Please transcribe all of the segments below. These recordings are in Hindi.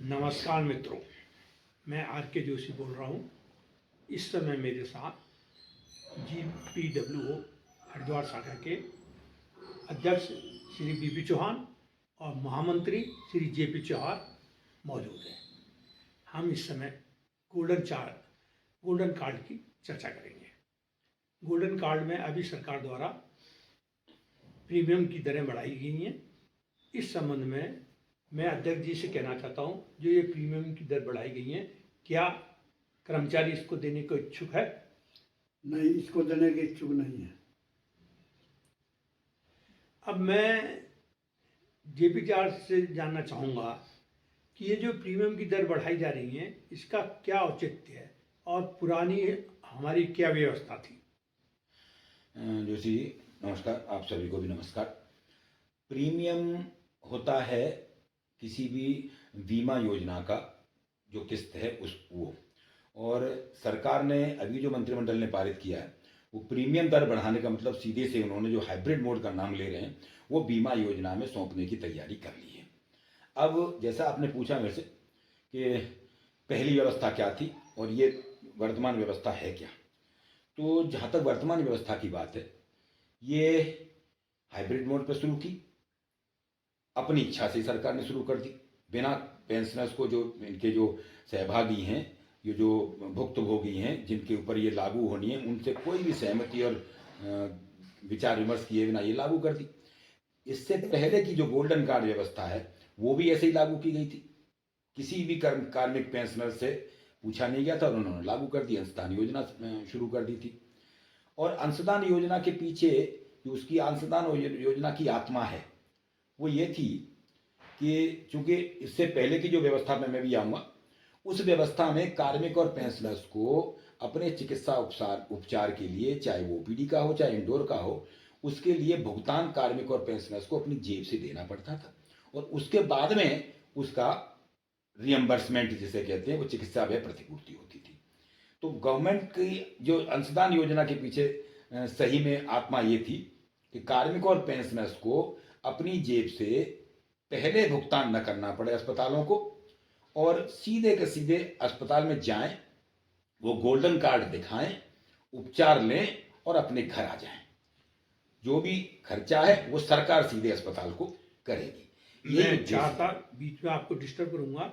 नमस्कार मित्रों, मैं आर के जोशी बोल रहा हूँ। इस समय मेरे साथ GPWO हरिद्वार शाखा के अध्यक्ष श्री बीपी चौहान और महामंत्री श्री JP चौहान मौजूद हैं। हम इस समय गोल्डन कार्ड की चर्चा करेंगे। गोल्डन कार्ड में अभी सरकार द्वारा प्रीमियम की दरें बढ़ाई गई हैं। इस संबंध में मैं अध्यक्ष जी से कहना चाहता हूं, जो ये प्रीमियम की दर बढ़ाई गई है, क्या कर्मचारी इसको देने को इच्छुक है? नहीं, इसको देने के इच्छुक नहीं है। अब मैं JP चौहान से जानना चाहूँगा कि ये जो प्रीमियम की दर बढ़ाई जा रही है, इसका क्या औचित्य है और पुरानी हमारी क्या व्यवस्था थी? जोशी जी नमस्कार, आप सभी को भी नमस्कार। प्रीमियम होता है किसी भी बीमा योजना का जो किस्त है वो, और सरकार ने अभी जो मंत्रिमंडल ने पारित किया है वो प्रीमियम दर बढ़ाने का मतलब सीधे से उन्होंने जो हाइब्रिड मोड का नाम ले रहे हैं वो बीमा योजना में सौंपने की तैयारी कर ली है। अब जैसा आपने पूछा मेरे से कि पहली व्यवस्था क्या थी और ये वर्तमान व्यवस्था है क्या, तो जहाँ तक वर्तमान व्यवस्था की बात है, ये हाइब्रिड मोड पर शुरू की, अपनी इच्छा से सरकार ने शुरू कर दी, बिना पेंशनर्स को, जो इनके जो सहभागी हैं, ये जो भुक्तभोगी हैं जिनके ऊपर ये लागू होनी है, उनसे कोई भी सहमति और विचार विमर्श किए बिना ये लागू कर दी। इससे पहले की जो गोल्डन कार्ड व्यवस्था है वो भी ऐसे ही लागू की गई थी, किसी भी कार्मिक पेंशनर से पूछा नहीं गया था और उन्होंने लागू कर दी, अंशदान योजना शुरू कर दी थी। और अंशदान योजना के पीछे जो उसकी अंशदान योजना की आत्मा है वो ये थी कि चूंकि इससे पहले की जो व्यवस्था में मैं भी आऊँगा, उस व्यवस्था में कार्मिक और पेंशनर्स को अपने चिकित्सा उपचार के लिए, चाहे वो OPD का हो चाहे इंडोर का हो, उसके लिए भुगतान कार्मिक और पेंशनर्स को अपनी जेब से देना पड़ता था और उसके बाद में उसका रियम्बर्समेंट जिसे कहते हैं वो चिकित्सा व्यय प्रतिपूर्ति होती थी। तो गवर्नमेंट की जो अंशदान योजना के पीछे सही में आत्मा ये थी कि कार्मिक और पेंशनर्स को अपनी जेब से पहले भुगतान न करना पड़े अस्पतालों को, और सीधे के सीधे अस्पताल में जाएं, वो गोल्डन कार्ड दिखाएं, उपचार लें और अपने घर आ जाएं। जो भी खर्चा है वो सरकार सीधे अस्पताल को करेगी। मैं चाहता बीच में आपको डिस्टर्ब करूंगा,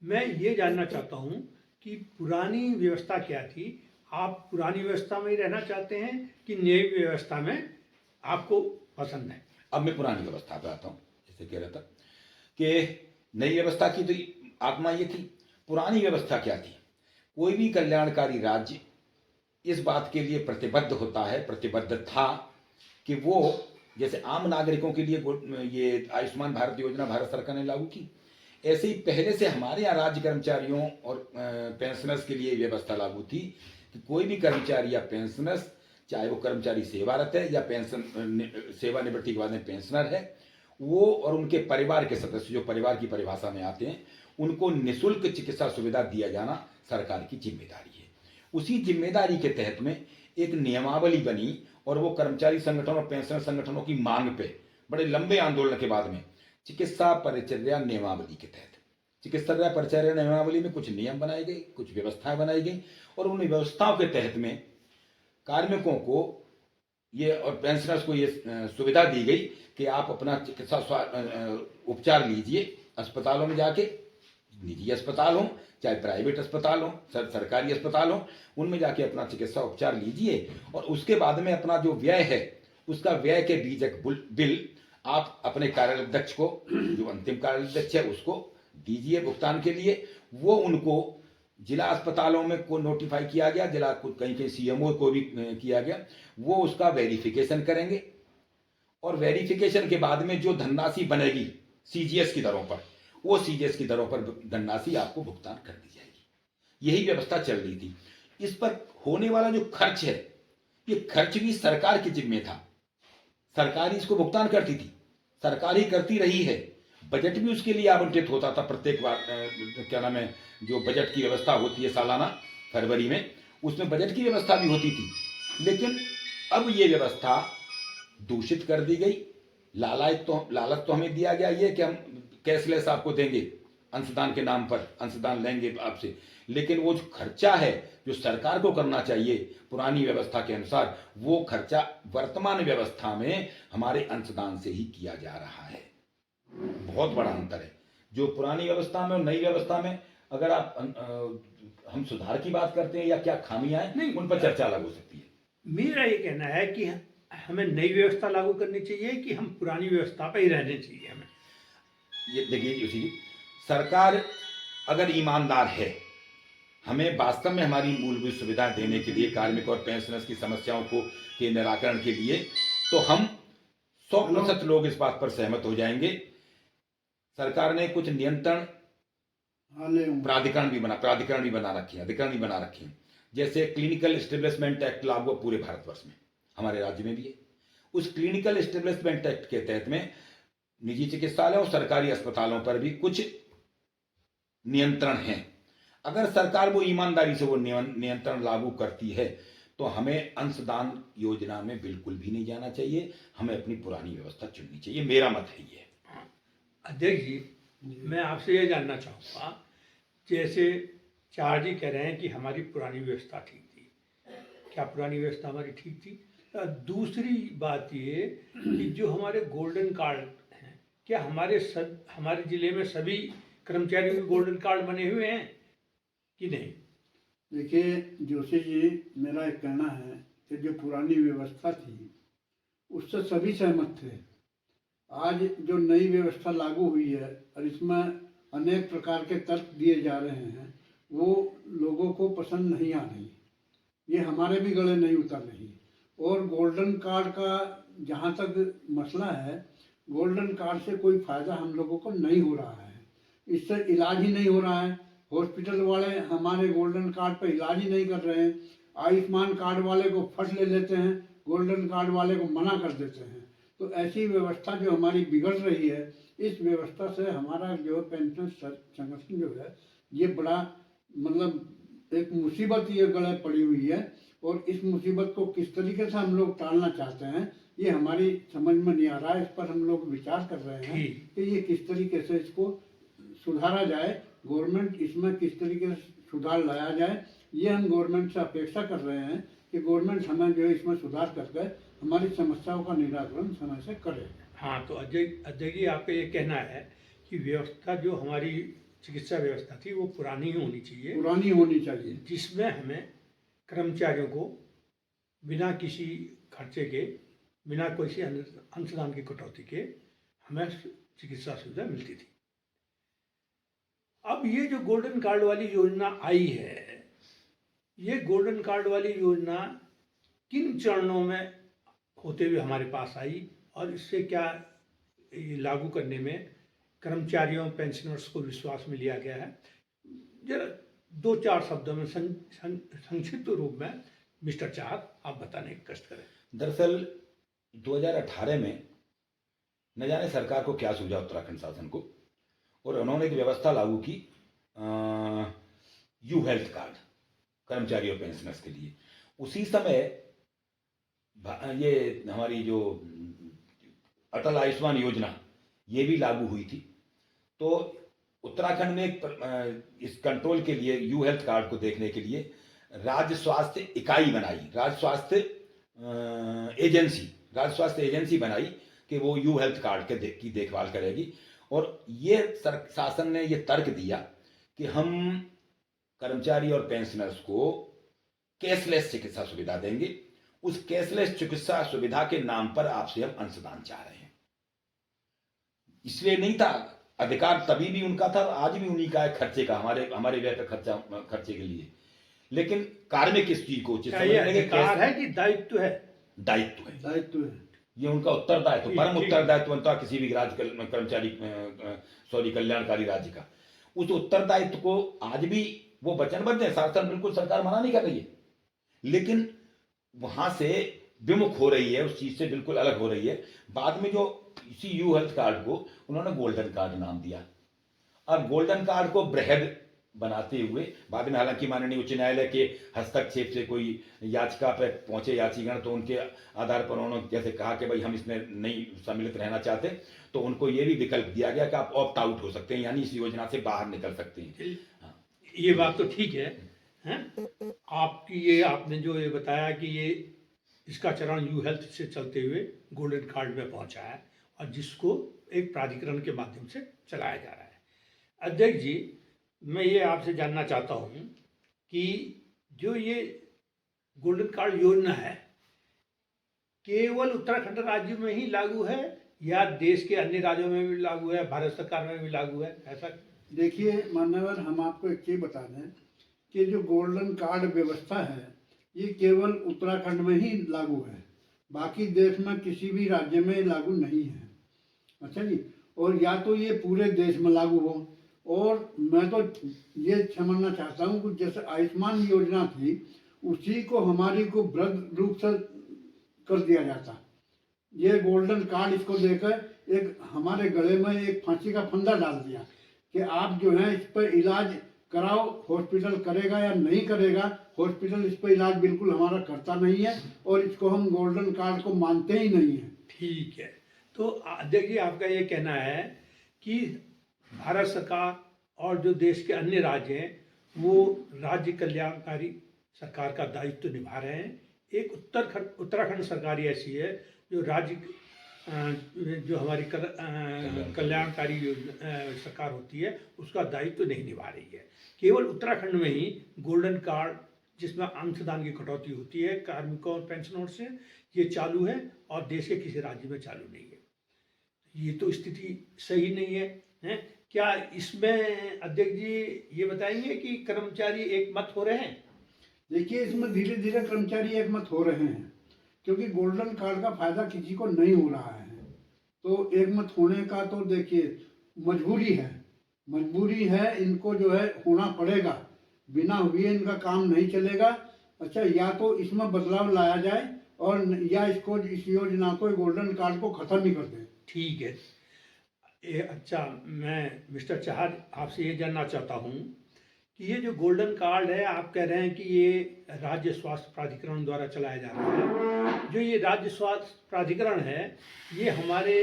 मैं ये जानना चाहता हूं कि पुरानी व्यवस्था क्या थी। आप पुरानी व्यवस्था में ही रहना चाहते हैं कि नई व्यवस्था में आपको पसंद है? अब मैं पुरानी व्यवस्था पे आता हूँ। जैसे कह रहा था कि नई व्यवस्था की तो आत्मा ये थी, पुरानी व्यवस्था क्या थी, कोई भी कल्याणकारी राज्य इस बात के लिए प्रतिबद्ध होता है, प्रतिबद्ध था कि वो जैसे आम नागरिकों के लिए ये आयुष्मान भारत योजना भारत सरकार ने लागू की, ऐसे ही पहले से हमारे यहाँ राज्य कर्मचारियों और पेंशनर्स के लिए व्यवस्था लागू थी कि कोई भी कर्मचारी या पेंशनर्स, चाहे वो कर्मचारी सेवारत है या पेंशन सेवानिवृत्ति के बाद में पेंशनर है, वो और उनके परिवार के सदस्य जो परिवार की परिभाषा में आते हैं, उनको निःशुल्क चिकित्सा सुविधा दिया जाना सरकार की जिम्मेदारी है। उसी जिम्मेदारी के तहत में एक नियमावली बनी और वो कर्मचारी संगठनों और पेंशनर संगठनों की मांग पे बड़े लंबे आंदोलन के बाद में चिकित्सा परिचर्या नियमावली के तहत, चिकित्सा परिचर्या नियमावली में कुछ नियम बनाए गए, कुछ व्यवस्थाएं बनाई गई, और उन व्यवस्थाओं के तहत में कार्मिकों को ये और पेंशनर्स को ये सुविधा दी गई कि आप अपना चिकित्सा उपचार लीजिए अस्पतालों में जाके, निजी अस्पताल हो चाहे प्राइवेट अस्पताल हो, सरकारी अस्पताल हो, उनमें जाके अपना चिकित्सा उपचार लीजिए और उसके बाद में अपना जो व्यय है उसका व्यय के बीजक बिल आप अपने कार्यालयाध्यक्ष को, जो अंतिम कार्यालयाध्यक्ष है, उसको दीजिए भुगतान के लिए। वो उनको जिला अस्पतालों में को नोटिफाई किया गया, जिला कहीं कहीं CMO को भी किया गया, वो उसका वेरिफिकेशन करेंगे और वेरिफिकेशन के बाद में जो धनराशि बनेगी CGS की दरों पर, वो CGS की दरों पर धनराशि आपको भुगतान कर दी जाएगी। यही व्यवस्था चल रही थी। इस पर होने वाला जो खर्च है, ये खर्च भी सरकार के जिम्मे था, सरकार ही इसको भुगतान करती थी, सरकार ही करती रही है। बजट भी उसके लिए आवंटित होता था प्रत्येक बार, क्या नाम है, जो बजट की व्यवस्था होती है सालाना फरवरी में, उसमें बजट की व्यवस्था भी होती थी। लेकिन अब ये व्यवस्था दूषित कर दी गई। लालच तो हमें दिया गया ये कि हम कैशलेस आपको देंगे, अंशदान के नाम पर अंशदान लेंगे आपसे, लेकिन वो जो खर्चा है जो सरकार को करना चाहिए पुरानी व्यवस्था के अनुसार, वो खर्चा वर्तमान व्यवस्था में हमारे अंशदान से ही किया जा रहा है। बहुत बड़ा अंतर है जो पुरानी व्यवस्था में और नई व्यवस्था में। अगर आप हम सुधार की बात करते हैं या क्या खामियां हैं, नहीं, उन पर चर्चा अलग हो सकती है। मेरा ये कहना है कि हमें नई व्यवस्था लागू करनी चाहिए कि हम पुरानी व्यवस्था पर ही रहने चाहिए हमें। ये देखिए जोशी जी, सरकार अगर ईमानदार है, हमें वास्तव में हमारी मूलभूत सुविधा देने के लिए, कार्मिक और पेंशनर्स की समस्याओं को के निराकरण के लिए, तो हम 100% लोग इस बात पर सहमत हो जाएंगे। सरकार ने कुछ नियंत्रण प्राधिकरण भी बना रखे हैं, अधिकरण भी बना रखे हैं। जैसे क्लिनिकल एस्टेब्लिशमेंट एक्ट लागू है पूरे भारतवर्ष में, हमारे राज्य में भी है। उस क्लिनिकल एस्टेब्लिशमेंट एक्ट के तहत में निजी चिकित्सालयों और सरकारी अस्पतालों पर भी कुछ नियंत्रण हैं। अगर सरकार वो ईमानदारी से वो नियंत्रण लागू करती है तो हमें अंशदान योजना में बिल्कुल भी नहीं जाना चाहिए, हमें अपनी पुरानी व्यवस्था चुननी चाहिए। मेरा मत है ये। अध्यक्ष जी, मैं आपसे ये जानना चाहूँगा, जैसे चार जी कह रहे हैं कि हमारी पुरानी व्यवस्था ठीक थी, क्या पुरानी व्यवस्था हमारी ठीक थी? दूसरी बात ये कि जो हमारे गोल्डन कार्ड हैं, क्या हमारे ज़िले में सभी कर्मचारियों के गोल्डन कार्ड बने हुए हैं कि नहीं? देखिए जोशी जी, मेरा एक कहना है कि जो पुरानी व्यवस्था थी उससे सभी सहमत थे। आज जो नई व्यवस्था लागू हुई है और इसमें अनेक प्रकार के तर्क दिए जा रहे हैं, वो लोगों को पसंद नहीं आ रही, ये हमारे भी गले नहीं उतर रही। और गोल्डन कार्ड का जहाँ तक मसला है, गोल्डन कार्ड से कोई फ़ायदा हम लोगों को नहीं हो रहा है, इससे इलाज ही नहीं हो रहा है। हॉस्पिटल वाले हमारे गोल्डन कार्ड पर इलाज ही नहीं कर रहे हैं। आयुष्मान कार्ड वाले को फट ले लेते हैं, गोल्डन कार्ड वाले को मना कर देते हैं। तो ऐसी व्यवस्था जो हमारी बिगड़ रही है, इस व्यवस्था से हमारा जो पेंशन संगठन जो है, ये बड़ा मतलब एक मुसीबत ये गले पड़ी हुई है। और इस मुसीबत को किस तरीके से हम लोग टालना चाहते हैं, ये हमारी समझ में नहीं आ रहा है। इस पर हम लोग विचार कर रहे हैं कि ये किस तरीके से इसको सुधारा जाए, गवर्नमेंट इसमें किस तरीके से सुधार लाया जाए। ये हम गवर्नमेंट से अपेक्षा कर रहे हैं कि गवर्नमेंट हमें जो है इसमें सुधार करके हमारी समस्याओं का निराकरण समय से करे। हाँ, तो अजय जी, आपका ये कहना है कि व्यवस्था जो हमारी चिकित्सा व्यवस्था थी वो पुरानी ही होनी चाहिए, जिसमें हमें कर्मचारियों को बिना किसी खर्चे के, बिना किसी अंशदान की कटौती के हमें चिकित्सा सुविधा मिलती थी। अब ये जो गोल्डन कार्ड वाली योजना आई है, ये गोल्डन कार्ड वाली योजना किन चरणों में होते हुए हमारे पास आई और इससे क्या ये लागू करने में कर्मचारियों पेंशनर्स को विश्वास में लिया गया है? जरा 2-4 शब्दों में संक्षिप्त रूप में मिस्टर चाहत आप बताने की कष्ट करें। दरअसल 2018 में न जाने सरकार को क्या सूझा उत्तराखंड शासन को, और उन्होंने एक व्यवस्था लागू की यू हेल्थ कार्ड कर्मचारी और पेंशनर्स के लिए। उसी समय ये हमारी जो अटल आयुष्मान योजना ये भी लागू हुई थी। तो उत्तराखंड में इस कंट्रोल के लिए, यू हेल्थ कार्ड को देखने के लिए राज्य स्वास्थ्य इकाई बनाई, राज्य स्वास्थ्य एजेंसी बनाई कि वो यू हेल्थ कार्ड की देखभाल करेगी। और ये शासन ने ये तर्क दिया कि हम कर्मचारी और पेंशनर्स को कैशलेस चिकित्सा सुविधा देंगे। उस कैशलेस चिकित्सा सुविधा के नाम पर आपसे हम अंशदान चाह रहे हैं। इसलिए नहीं था, अधिकार तभी भी उनका था, आज भी उन्हीं का है खर्चे का, हमारे व्यय पे खर्चे के लिए। लेकिन कार्मिक इस चीज को अधिकार है कि दायित्व है? दायित्व है। ये उनका उत्तरदायित्व, परम उत्तरदायित्व बनता है किसी भी राज्य कर्मचारी कल्याणकारी राज्य का। उस उत्तरदायित्व को आज भी वो वचनबद्ध है, शासन बिल्कुल सरकार मना नहीं कर रही है, लेकिन वहां से विमुख हो रही है, उस चीज से बिल्कुल अलग हो रही है। बाद में जो इसी यू हेल्थ कार्ड को उन्होंने गोल्डन कार्ड नाम दिया, और गोल्डन कार्ड को बृहद बनाते हुए बाद में हालांकि माननीय उच्च न्यायालय के हस्तक्षेप से कोई याचिका पर पहुंचे याचिगण, तो उनके आधार पर उन्होंने जैसे कहा कि भाई हम इसमें नहीं सम्मिलित रहना चाहते, तो उनको ये भी विकल्प दिया गया कि आप ऑप्ट आउट हो सकते हैं, यानी इस योजना से बाहर निकल सकते हैं। हाँ। ये बात तो ठीक है, हैं? आपकी ये आपने जो ये बताया कि ये इसका चरण यू हेल्थ से चलते हुए गोल्डन कार्ड में पहुंचा है और जिसको एक प्राधिकरण के माध्यम से चलाया जा रहा है। अध्यक्ष जी, मैं ये आपसे जानना चाहता हूँ कि जो ये गोल्डन कार्ड योजना है केवल उत्तराखंड राज्य में ही लागू है या देश के अन्य राज्यों में भी लागू है, भारत सरकार में भी लागू है, ऐसा? देखिए मान्यवर, हम आपको एक चीज़ बता दें कि जो गोल्डन कार्ड व्यवस्था है ये केवल उत्तराखंड में ही लागू है, बाकी देश में किसी भी राज्य में लागू नहीं है। अच्छा जी, और या तो ये पूरे देश में लागू हो, और मैं तो ये समझना चाहता हूँ कि जैसे आयुष्मान योजना थी उसी को हमारी को वृद्ध रूप से कर दिया जाता। ये गोल्डन कार्ड इसको देकर एक हमारे गले में एक फांसी का फंदा डाल दिया कि आप जो है इस पर इलाज कराओ, हॉस्पिटल करेगा या नहीं करेगा, हॉस्पिटल इस पर इलाज बिल्कुल हमारा करता नहीं है और इसको हम गोल्डन कार्ड को मानते ही नहीं है। ठीक है, तो अध्यक्ष जी आपका ये कहना है कि भारत सरकार और जो देश के अन्य राज्य हैं वो राज्य कल्याणकारी सरकार का दायित्व निभा रहे हैं। एक उत्तराखंड सरकार ही ऐसी है जो राज्य जो हमारी कल्याणकारी सरकार होती है उसका दायित्व नहीं निभा रही है। केवल उत्तराखंड में ही गोल्डन कार्ड जिसमें अंशदान की कटौती होती है कार्मिकों और पेंशनर्स से, ये चालू है और देश के किसी राज्य में चालू नहीं है। ये तो स्थिति सही नहीं है, हैं? क्या इसमें अध्यक्ष जी ये बताएंगे कि कर्मचारी एक मत हो रहे हैं? देखिए, इसमें धीरे धीरे कर्मचारी एक मत हो रहे हैं क्योंकि गोल्डन कार्ड का फायदा किसी को नहीं हो रहा है, तो एक मत होने का तो देखिए मजबूरी है, इनको जो है होना पड़ेगा, बिना हुए इनका काम नहीं चलेगा। अच्छा, या तो इसमें बदलाव लाया जाए और या इसको इस योजना को गोल्डन कार्ड को खत्म ही कर दें। ठीक है। अच्छा, मैं मिस्टर चाहर आपसे ये जानना चाहता हूँ कि ये जो गोल्डन कार्ड है आप कह रहे हैं कि ये राज्य स्वास्थ्य प्राधिकरण द्वारा चलाया जा रहा है। जो ये राज्य स्वास्थ्य प्राधिकरण है ये हमारे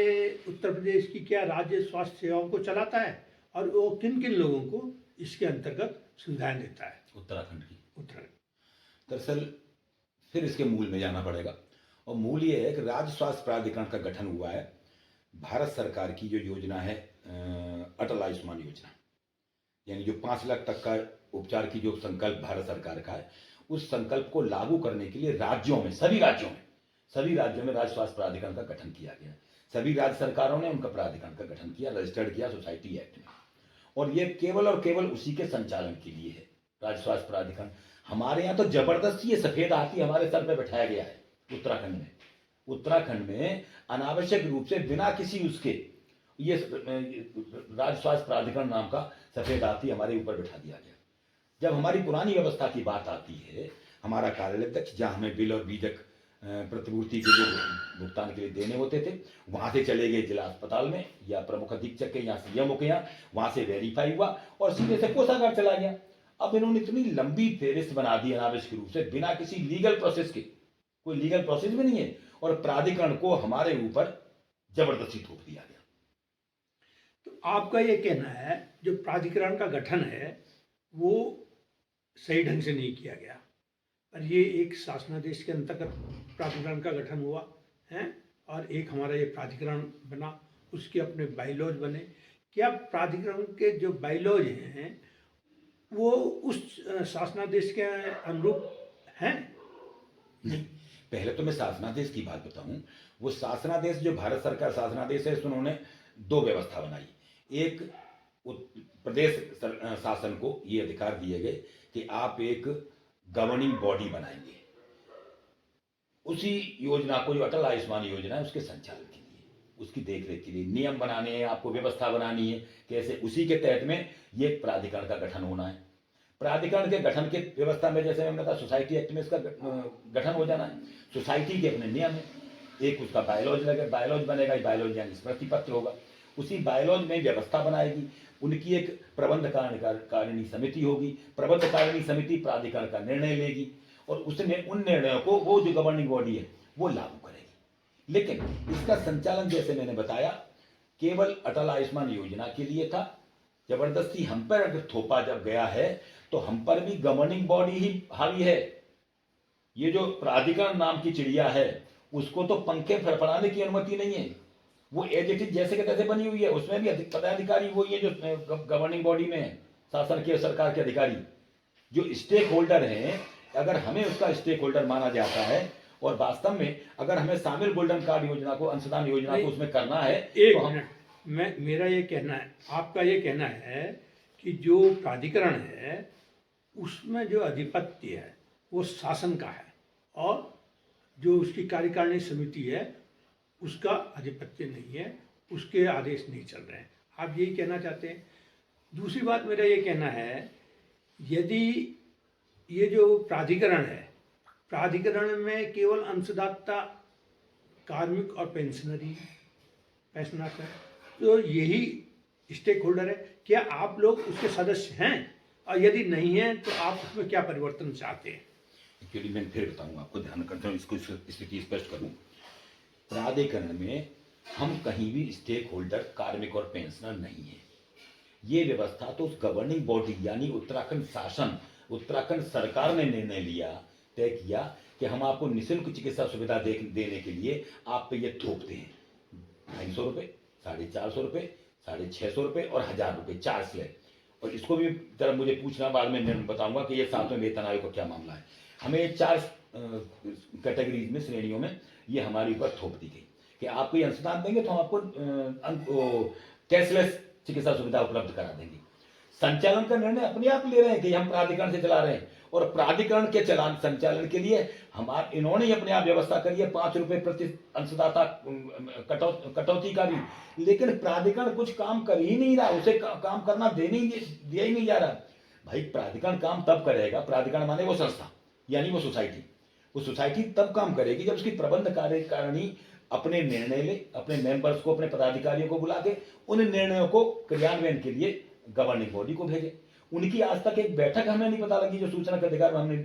उत्तर प्रदेश की क्या राज्य स्वास्थ्य सेवाओं को चलाता है और वो किन किन लोगों को इसके अंतर्गत सुविधाएं देता है? उत्तराखंड। दरअसल फिर इसके मूल में जाना पड़ेगा और मूल ये है कि राज्य स्वास्थ्य प्राधिकरण का गठन हुआ है भारत सरकार की जो योजना है अटल आयुष्मान योजना, यानी जो 5 लाख तक का उपचार की जो संकल्प भारत सरकार का है, उस संकल्प को लागू करने के लिए राज्यों में सभी राज्यों में राज्य स्वास्थ्य प्राधिकरण का गठन किया गया। सभी राज्य सरकारों ने उनका प्राधिकरण का गठन किया, रजिस्टर्ड किया सोसाइटी एक्ट में, और ये केवल और केवल उसी के संचालन के लिए है राज्य स्वास्थ्य प्राधिकरण। हमारे यहाँ तो जबरदस्ती ये सफेद हाथी हमारे सर पे बैठाया गया है उत्तराखंड में अनावश्यक रूप से बिना किसी उसके ये राज्य स्वास्थ्य प्राधिकरण नाम का सफेद हाथी हमारे ऊपर बैठा दिया गया। जब हमारी पुरानी व्यवस्था की बात आती है, हमारा कार्यालय अध्यक्ष जहाँ हमें बिल और बीजक प्रतिपूर्ति के लिए भुगतान के लिए देने होते थे, वहां से चले गए जिला अस्पताल में या प्रमुख अधीक्षक के या सीएमओ के यहाँ, वहां से वेरीफाई हुआ और सीधे से कोषागार चला गया। अब इन्होंने इतनी लंबी फेहरिस्त बना दी अनावश्यक रूप से बिना किसी लीगल प्रोसेस के, कोई लीगल प्रोसेस भी नहीं है, और प्राधिकरण को हमारे ऊपर जबरदस्ती थोप दिया गया। तो आपका ये कहना है जो प्राधिकरण का गठन है वो सही ढंग से नहीं किया गया, और ये एक शासनादेश के अंतर्गत प्राधिकरण का गठन हुआ है और एक हमारा ये प्राधिकरण बना, उसके अपने बाइलॉज बने। क्या प्राधिकरण के जो बाइलॉज हैं वो उस शासनादेश के अनुरूप हैं? नहीं, पहले तो मैं शासनादेश की बात बताऊं। वो शासनादेश जो भारत सरकार शासनादेश है, उन्होंने 2 व्यवस्था बनाई। एक, प्रदेश शासन को ये अधिकार दिए गए कि आप एक गवर्निंग बॉडी बनाएंगे, उसी योजना को जो अटल आयुष्मान योजना है उसके संचालन के लिए, उसकी देखरेख के लिए नियम बनाने हैं, आपको व्यवस्था बनानी है कैसे, उसी के तहत में ये प्राधिकरण का गठन होना है। प्राधिकरण के गठन के व्यवस्था में जैसे हमने कहा सोसाइटी एक्ट में इसका गठन हो जाना है। सोसाइटी के अपने नियम है, एक उसका बायोलॉज बनेगा, बायोलॉज यानी स्मृति पत्र होगा, उसी बायोलॉज में व्यवस्था बनाएगी। उनकी एक प्रबंध कारिणी समिति होगी, प्रबंध कारिणी समिति प्राधिकरण का निर्णय लेगी और उसने उन निर्णयों को वो जो गवर्निंग बॉडी है वो लागू करेगी। लेकिन इसका संचालन जैसे मैंने बताया केवल अटल आयुष्मान योजना के लिए था। जबरदस्ती हम पर अगर थोपा जब गया है तो हम पर भी गवर्निंग बॉडी ही हावी है। ये जो प्राधिकरण नाम की चिड़िया है उसको तो पंखे फड़फड़ाने की अनुमति नहीं है, वो एज इट इज जैसे के तैसे बनी हुई है। उसमें भी पदाधिकारी वही है जो गवर्निंग बॉडी में है, शासन के सरकार के अधिकारी जो स्टेक होल्डर हैं। अगर हमें उसका स्टेक होल्डर माना जाता है और वास्तव में अगर हमें शामिल गोल्डन कार्ड योजना को, अंशदान योजना को उसमें करना है एक तो हम मिनट, मेरा ये कहना है, आपका ये कहना है कि जो प्राधिकरण है उसमें जो अधिपत्य है वो शासन का है और जो उसकी कार्यकारिणी समिति है उसका अधिपत्य नहीं है, उसके आदेश नहीं चल रहे हैं, आप यही कहना चाहते हैं। दूसरी बात मेरा ये कहना है, यदि ये जो प्राधिकरण है, प्राधिकरण में केवल अंशदाता कार्मिक और पेंशनर है, तो यही स्टेक होल्डर है। क्या आप लोग उसके सदस्य हैं और यदि नहीं हैं तो आप उसमें क्या परिवर्तन चाहते हैं? एक्चुअली मैं फिर बताऊंगा आपको, ध्यान करता हूँ इसको स्थिति स्पष्ट करूँ। प्राधिकरण में हम कहीं भी स्टेक होल्डर कार्मिक और पेंशनर नहीं है। ये व्यवस्था तो उस गवर्निंग बॉडी यानी उत्तराखंड शासन, उत्तराखंड सरकार ने निर्णय लिया, तय किया कि हम आपको निःशुल्क चिकित्सा सुविधा देने के लिए आप पे ये थोपते हैं 250 रुपये, 450 रुपये, 650 रुपये और 1000 रुपये, 4 स्लैब। और इसको भी जरा मुझे पूछना, बाद में बताऊंगा कि ये 7वें वेतन आयोग का क्या मामला है। हमें 4 कैटेगरीज में, श्रेणियों में ये हमारे ऊपर थोप दी गई कि आपको ये अंशदान देंगे तो हम आपको कैशलेस चिकित्सा सुविधा उपलब्ध करा देंगे। संचालन का निर्णय अपने आप ले रहे हैं कि हम प्राधिकरण से चला रहे हैं और प्राधिकरण के संचालन के लिए इन्होंने ही अपने आप व्यवस्था करी है 5 रुपए प्रति अंशदाता कटौती का भी। लेकिन प्राधिकरण कुछ काम कर ही नहीं रहा, उसे काम करना दिया ही नहीं जा रहा। भाई प्राधिकरण काम तब करेगा, प्राधिकरण माने वो संस्था यानी वो सोसाइटी तब काम करेगी जब उसकी प्रबंध कार्यकारिणी अपने निर्णय ले, अपने मेंबर्स को, अपने पदाधिकारियों को बुला के उन निर्णयों को क्रियान्वयन के लिए गवर्निंग बॉडी को भेजे। उनकी आज तक एक बैठक हमें नहीं पता लगी जो सूचना का अधिकार हमने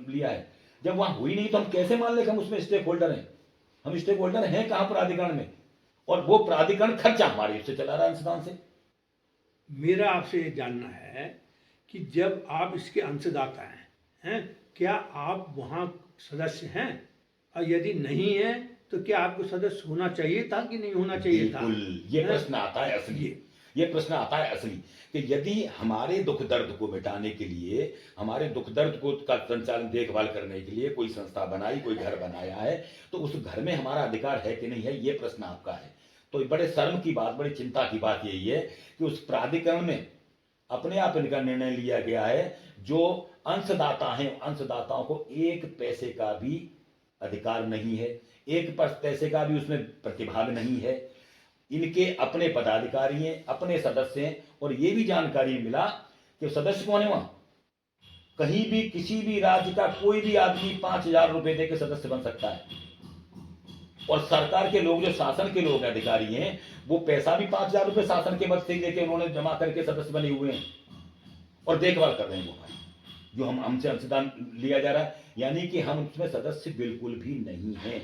लिया है। जब वहां हुई नहीं तो हम कैसे मान ले कि हम उसमें स्टेक होल्डर हैं? हम स्टेक होल्डर हैं कहां प्राधिकरण में? और वो प्राधिकरण खर्चा हमारे इससे चला रहा है, अंशदान से। मेरा आपसे ये जानना है कि जब आप इसके अंशदाता हैं, क्या आप वहाँ सदस्य हैं? और यदि नहीं है तो क्या आपको सदस्य होना चाहिए था कि नहीं होना चाहिए था? ये प्रश्न आता है असली, ये प्रश्न आता है असली कि यदि हमारे दुख दर्द को मिटाने के लिए, हमारे दुख दर्द को का संचालन देखभाल करने के लिए कोई संस्था बनाई, कोई घर बनाया है, तो उस घर में हमारा अधिकार है कि नहीं है, ये प्रश्न आपका है। तो बड़े शर्म की बात, बड़ी चिंता की बात यही है कि उस प्राधिकरण में अपने आप इनका निर्णय लिया गया है। जो अंशदाता हैं, अंशदाताओं को 1 पैसे का भी अधिकार नहीं है, 1 पैसे का भी उसमें प्रतिभाग नहीं है। इनके अपने पदाधिकारी हैं, अपने सदस्य हैं। और ये भी जानकारी मिला कि सदस्य कौन है वहां, कहीं भी किसी भी राज्य का कोई भी आदमी 5000 रुपए देकर सदस्य बन सकता है। और सरकार के लोग, जो शासन के लोग अधिकारी हैं, वो पैसा भी 5000 रुपए शासन के मद से ही देके उन्होंने जमा करके सदस्य बने हुए हैं और देखभाल कर रहे हैं वो भाई, जो हमसे अंशदान लिया जा रहा है। यानी कि हम उसमें सदस्य बिल्कुल भी नहीं है।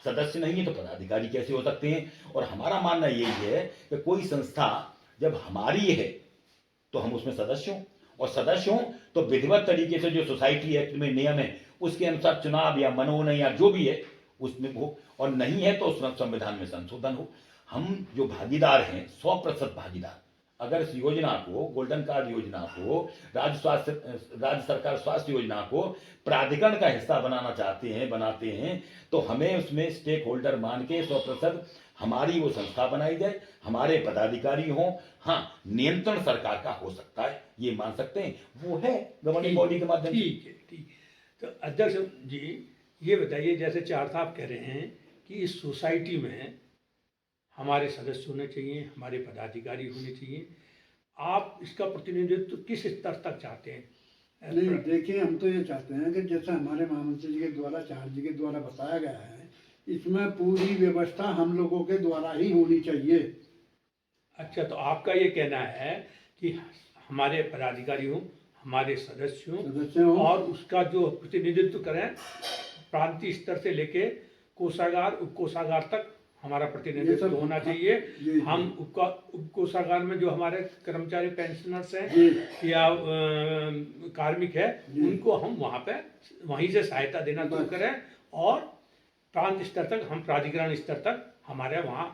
सदस्य नहीं है तो पदाधिकारी कैसे हो सकते हैं? और हमारा मानना यही है कि कोई संस्था जब हमारी है तो हम उसमें सदस्य हों, और सदस्य हों तो विधिवत तरीके से जो सोसाइटी एक्ट में नियम है उसके अनुसार चुनाव या मनोनयन या जो भी है उसमें हो, और नहीं है तो उसमें संविधान में संशोधन हो। हम जो भागीदार हैं 100% भागीदार, अगर इस योजना को, गोल्डन कार्ड योजना को, राज्य सरकार स्वास्थ्य योजना को प्राधिकरण का हिस्सा बनाना चाहते हैं, बनाते हैं, तो हमें उसमें स्टेक होल्डर मान के 100% हमारी वो संस्था बनाई जाए, हमारे पदाधिकारी हों। हाँ, नियंत्रण सरकार का हो सकता है, ये मान सकते हैं, वो है गवर्निंग बॉडी के माध्यम से। ठीक है। तो अध्यक्ष जी ये बताइए, जैसे चार साहब कह रहे हैं कि इस सोसाइटी में हमारे सदस्य होने चाहिए, हमारे पदाधिकारी होने चाहिए, आप इसका प्रतिनिधित्व किस स्तर तक चाहते हैं? नहीं, देखिए, हम तो ये चाहते हैं कि जैसा हमारे महामंत्री जी के द्वारा, चार जी के द्वारा बताया गया है, इसमें पूरी व्यवस्था हम लोगों के द्वारा ही होनी चाहिए। अच्छा, तो आपका ये कहना है कि हमारे पदाधिकारी हों, हमारे सदस्य हों सदस्य हो और उसका जो प्रतिनिधित्व करें प्रांतीय स्तर से लेके कोषागार उप कोषागार तक हमारा ये प्रतिनिधित्व सब होना हाँ, चाहिए। जी, हम उप कोषागार में जो हमारे कर्मचारी पेंशनर्स हैं जी या कार्मिक है जी। उनको हम वहाँ पे वहीं से सहायता देना शुरू बस। करें और प्रांत स्तर तक हम प्राधिकरण स्तर तक हमारे वहाँ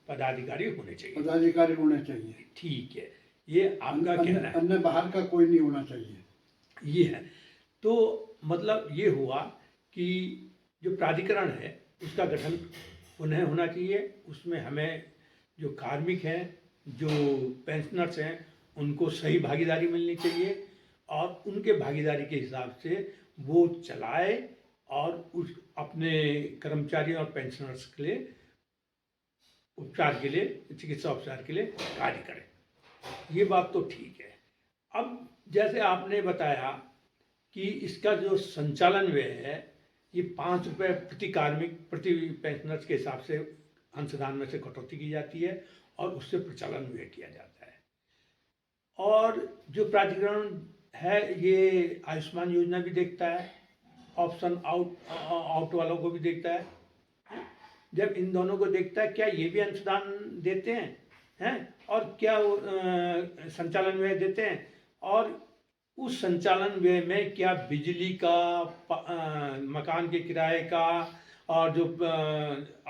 पदाधिकारी होने चाहिए। पदाधिकारी होने चाहिए। ठीक है, ये आपका अन्य कहना है। अन्य बाहर का कोई नहीं होना चाहिए। ये है तो मतलब ये हुआ कि जो प्राधिकरण है उसका गठन पुनः होना चाहिए। उसमें हमें जो कार्मिक हैं, जो पेंशनर्स हैं, उनको सही भागीदारी मिलनी चाहिए और उनके भागीदारी के हिसाब से वो चलाए और उस अपने कर्मचारियों और पेंशनर्स के लिए उपचार के लिए, चिकित्सा उपचार के लिए कार्य करें। ये बात तो ठीक है। अब जैसे आपने बताया कि इसका जो संचालन व्यय है ये 5 रुपये प्रति कार्मिक प्रति पेंशनर्स के हिसाब से अंशदान में से कटौती की जाती है और उससे प्रचालन व्यय किया जाता है। और जो प्राधिकरण है ये आयुष्मान योजना भी देखता है, ऑप्शन आउट वालों को भी देखता है। जब इन दोनों को देखता है क्या ये भी अंशदान देते हैं और क्या वो संचालन व्यय देते हैं और उस संचालन व्यय में क्या बिजली का मकान के किराए का और जो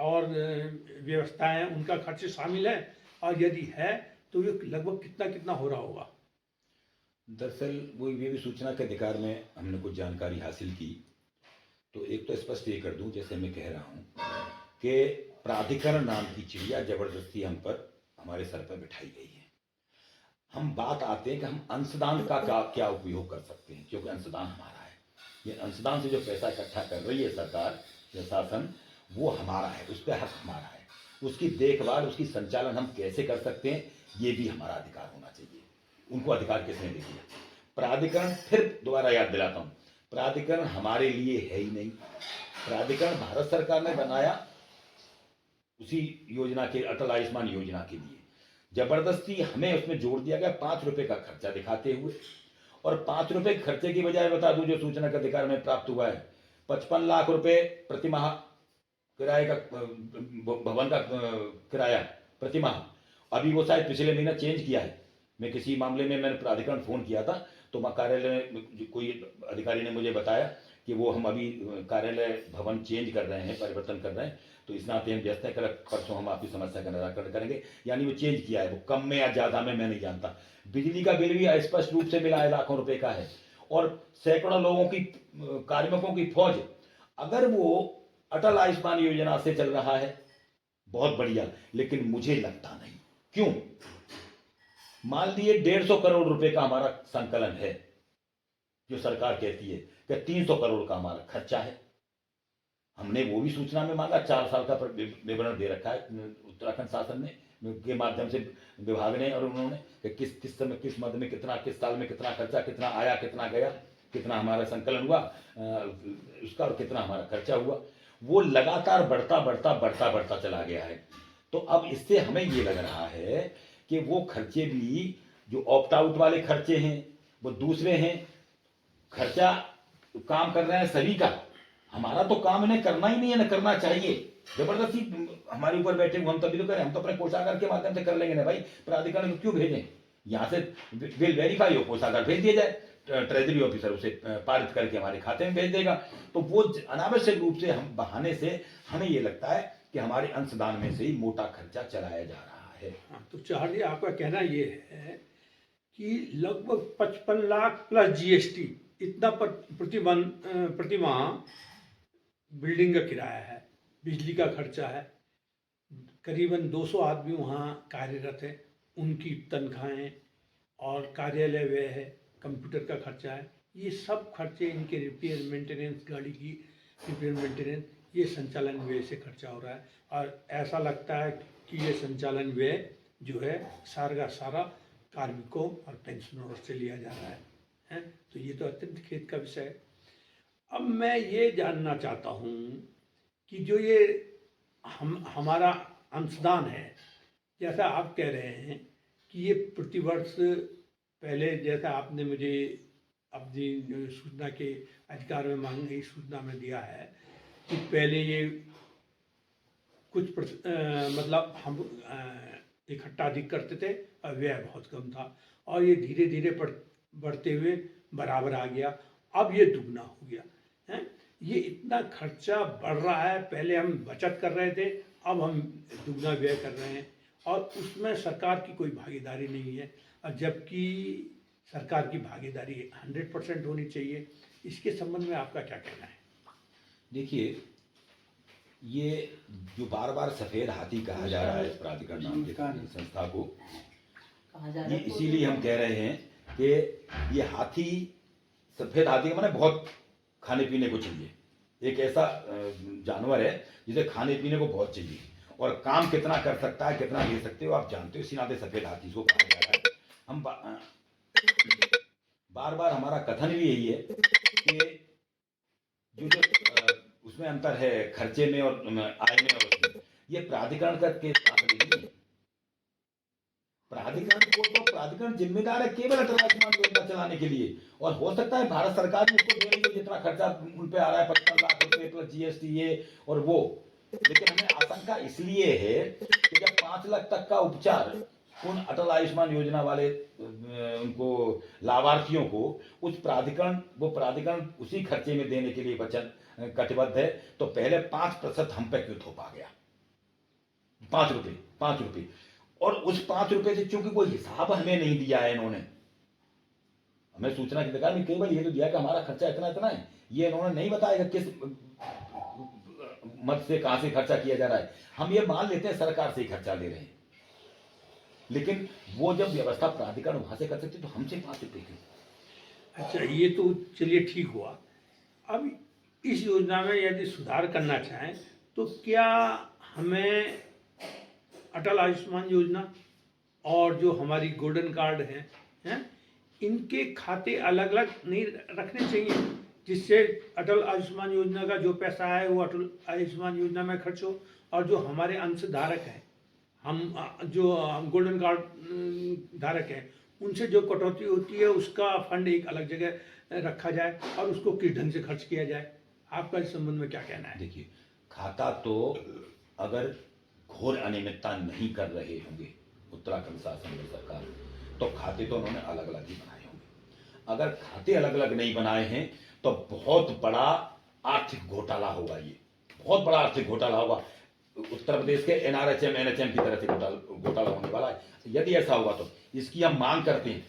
और व्यवस्थाएं हैं उनका खर्च शामिल है और यदि है तो ये लगभग कितना कितना हो रहा होगा। दरअसल वो ये भी सूचना के अधिकार में हमने कुछ जानकारी हासिल की। तो एक तो स्पष्ट ये कर दूं, जैसे मैं कह रहा हूँ कि प्राधिकरण नाम की चिड़िया जबरदस्ती हम पर हमारे सर पर बिठाई गई है। हम बात आते हैं कि हम अंशदान का क्या उपयोग कर सकते हैं, क्योंकि अंशदान हमारा है। ये अंशदान से जो पैसा इकट्ठा कर रही है सरकार या शासन, वो हमारा है, उस पर हक हमारा है। उसकी देखभाल, उसकी संचालन हम कैसे कर सकते हैं, ये भी हमारा अधिकार होना चाहिए। उनको अधिकार किसने दे दिया? प्राधिकरण, फिर दोबारा याद दिलाता हूँ, प्राधिकरण हमारे लिए है ही नहीं। प्राधिकरण भारत सरकार ने बनाया उसी योजना के, अटल आयुष्मान योजना के लिए। जबरदस्ती हमें उसमें जोड़ दिया गया 5 रुपए का खर्चा दिखाते हुए। और 5 रुपए खर्चे की बजाय बता दूं, जो सूचना का अधिकार में प्राप्त हुआ है 55 लाख रुपए प्रति माह किराए का, भवन का किराया प्रति माह। अभी वो शायद पिछले महीना चेंज किया है। मैं किसी मामले में मैंने प्राधिकरण फोन किया था तो कार्यालय में कोई अधिकारी ने मुझे बताया कि वो हम अभी कार्यालय भवन चेंज कर रहे हैं, परिवर्तन कर रहे हैं, तो इस नाते हम व्यस्त है, कल परसों हम आपकी समस्या का निराकरण करेंगे। यानी वो चेंज किया है, वो कम में या ज्यादा में मैं नहीं जानता। बिजली का बिल भी स्पष्ट रूप से मिला है, लाखों रुपए का है। और सैकड़ों लोगों की, कार्मिकों की फौज, अगर वो अटल आयुष्मान योजना से चल रहा है बहुत बढ़िया, लेकिन मुझे लगता नहीं। क्यों? मान लिए 150 करोड़ रुपए का हमारा संकलन है, जो सरकार कहती है कि 300 करोड़ का हमारा खर्चा है। हमने वो भी सूचना में मांगा, 4 साल का विवरण दे रखा है उत्तराखंड शासन ने के माध्यम से, विभाग ने, और उन्होंने कि किस समय, किस मद में कितना, किस साल में कितना खर्चा, कितना आया, कितना गया, कितना हमारा संकलन हुआ उसका, और कितना हमारा खर्चा हुआ। वो लगातार बढ़ता चला गया है। तो अब इससे हमें ये लग रहा है कि वो खर्चे भी जो ऑप्ट आउट वाले खर्चे हैं वो दूसरे हैं। खर्चा काम कर रहे हैं सभी का, हमारा तो काम इन्हें करना ही नहीं है, ना करना चाहिए। जबरदस्ती हमारे ऊपर बैठे हुए हम तभी तो करें, हम तो अपने कोषागार के माध्यम से कर लेंगे ना भाई। प्राधिकरण को क्यों भेजें? यहाँ से बिल वेरीफाई हो, कोषागार भेज दिया जाए, ट्रेजरी ऑफिसर उसे पारित करके हमारे खाते में भेज देगा। तो वो अनावश्यक रूप से हम बहाने से हमें ये लगता है कि हमारे अंशदान में से ही मोटा खर्चा चलाया जा रहा है। तो चार जी, आपका कहना ये है कि लगभग 55 लाख प्लस जीएसटी इतना प्रति माह बिल्डिंग का किराया है, बिजली का खर्चा है, करीबन 200 आदमी वहाँ कार्यरत है, उनकी तनख्वाहें और कार्यालय व्यय है, कंप्यूटर का खर्चा है। ये सब खर्चे, इनके रिपेयर मेंटेनेंस, गाड़ी की रिपेयर मेंटेनेंस, ये संचालन व्यय से खर्चा हो रहा है। और ऐसा लगता है कि ये संचालन व्यय जो है सारा का सारा कार्मिकों और पेंशनरों से लिया जा रहा है। तो ये तो अत्यंत खेद का विषय है। अब मैं ये जानना चाहता हूँ कि जो ये हमारा अंशदान है, जैसा आप कह रहे हैं कि ये प्रतिवर्ष पहले जैसा आपने मुझे अपनी सूचना के अधिकार में मांगी गई सूचना में दिया है कि पहले ये मतलब हम इकट्ठा अधिक करते थे और व्यय बहुत कम था, और ये धीरे धीरे बढ़ते हुए बराबर आ गया। अब ये दुगना हो गया है। ये इतना खर्चा बढ़ रहा है, पहले हम बचत कर रहे थे, अब हम दुगना व्यय कर रहे हैं, और उसमें सरकार की कोई भागीदारी नहीं है, और जबकि सरकार की भागीदारी 100% होनी चाहिए। इसके संबंध में आपका क्या कहना है? देखिए, ये जो बार बार सफेद हाथी कहा जा रहा है इस प्राधिकरण नाम की संस्था को, ये इसीलिए हम कह रहे हैं कि ये हाथी, सफेद हाथी का माने बहुत खाने पीने को चाहिए। एक ऐसा जानवर है जिसे खाने पीने को बहुत चाहिए, और काम कितना कर सकता है, कितना ले सकते हो आप जानते हो, इसी नाते सफेद हाथी को कहा जा रहा है। हम बार बार हमारा कथन भी यही है कि जो उसमें अंतर है खर्चे में और आय में, और उसमें ये प्राधिकरण का केस नहीं है। प्राधिकरण जिम्मेदार है केवल अटल आयुष्मान योजना चलाने के लिए, और हो सकता है भारत सरकार भी उसको दे रही है जितना खर्चा उन पे आ रहा है, 55 लाख रुपए प्लस जीएसटी ये और वो। लेकिन हमें आशंका इसलिए है कि जब 5 लाख तक का उपचार उन अटल आयुष्मान योजना वाले उनको लाभार्थियों को वो प्राधिकरण उसी खर्चे में देने के लिए वचन कटिबद्ध है, तो पहले 5% हम पे क्यों थोपा गया? 5 रुपए, और उस 5 रुपए से चूंकि कोई हिसाब हमें नहीं दिया है इन्होंने, हमें सूचना के अधिकार में केवल ये तो दिया कि हमारा खर्चा इतना इतना है, ये इन्होंने नहीं बताया किस मत से कहां से खर्चा किया जा रहा है। हम ये मान लेते हैं सरकार से ही खर्चा ले रहे हैं, लेकिन वो जब व्यवस्था प्राधिकरण वहां से कर सकते तो हमसे 5 रुपए क्यों? अच्छा, ये तो चलिए ठीक हुआ। अब इस योजना में यदि सुधार करना चाहें तो क्या हमें अटल आयुष्मान योजना और जो हमारी गोल्डन कार्ड हैं इनके खाते अलग अलग नहीं रखने चाहिए, जिससे अटल आयुष्मान योजना का जो पैसा है वो अटल आयुष्मान योजना में खर्च हो, और जो हमारे अंशधारक हैं, हम जो गोल्डन कार्ड धारक हैं, उनसे जो कटौती होती है उसका फंड एक अलग जगह रखा जाए और उसको किस ढंग से खर्च किया जाए। आपका इस संबंध में क्या कहना है? देखिए, खाता तो अगर घोर अनियमितता नहीं कर रहे होंगे उत्तराखंड शासन और सरकार, तो खाते तो उन्होंने अलग अलग ही बनाए होंगे। अगर खाते अलग अलग नहीं बनाए हैं तो बहुत बड़ा आर्थिक घोटाला होगा, ये बहुत बड़ा आर्थिक घोटाला होगा। उत्तर प्रदेश के एनआरएचएम एनएचएम की तरह से घोटाला होने वाला है। यदि ऐसा होगा तो इसकी हम मांग करते हैं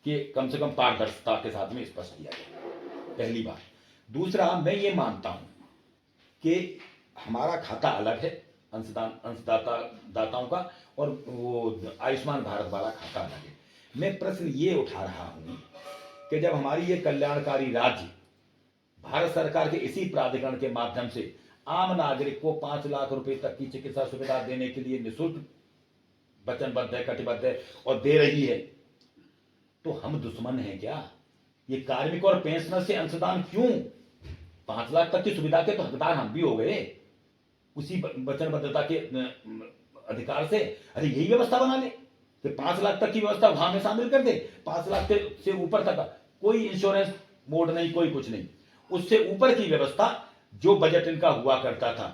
कि कम से कम पारदर्शिता के साथ में स्पष्ट किया जाए, पहली बात। दूसरा, मैं ये मानता हूं कि हमारा खाता अलग है अंशदाताओं का, और वो आयुष्मान भारत वाला खाता अलग है। मैं प्रश्न ये उठा रहा हूं कि जब हमारी ये कल्याणकारी राज्य भारत सरकार के इसी प्राधिकरण के माध्यम से आम नागरिक को 5 लाख रुपए तक की चिकित्सा सुविधा देने के लिए निःशुल्क वचनबद्ध है, कटिबद्ध है और दे रही है, तो हम दुश्मन हैं क्या? ये कार्मिक और पेंशनर से अंशदान क्यों? 5 लाख तक की सुविधा के तो हकदार हम भी हो गए उसी वचनबद्धता के अधिकार से। अरे यही व्यवस्था बना ले कि 5 लाख तक की व्यवस्था वहां में शामिल कर दे। 5 लाख से ऊपर तक कोई इंश्योरेंस मोड नहीं, कोई कुछ नहीं, उससे ऊपर की व्यवस्था जो बजट इनका हुआ करता था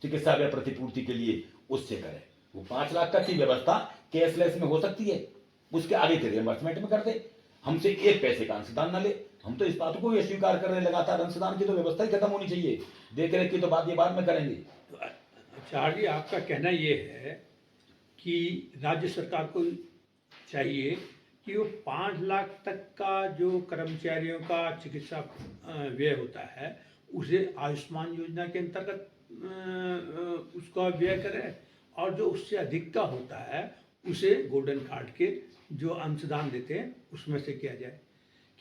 चिकित्सा व्यय प्रतिपूर्ति के लिए, उससे करें। वो 5 लाख तक की व्यवस्था कैशलेस में हो सकती है, उसके आगे के रियम्बर्समेंट में कर दे, हमसे 1 पैसे का अंशदान न ले। हम तो इस बात को भी स्वीकार कर रहे हैं, लगातार अंशदान की तो व्यवस्था ही खत्म होनी चाहिए, देख रेख की तो बात ये बाद में करेंगे। चार जी, आपका कहना ये है कि राज्य सरकार को चाहिए कि वो 5 लाख तक का जो कर्मचारियों का चिकित्सा व्यय होता है उसे आयुष्मान योजना के अंतर्गत उसका व्यय करें, और जो उससे अधिक का होता है उसे गोल्डन कार्ड के जो अंशदान देते हैं उसमें से किया जाए।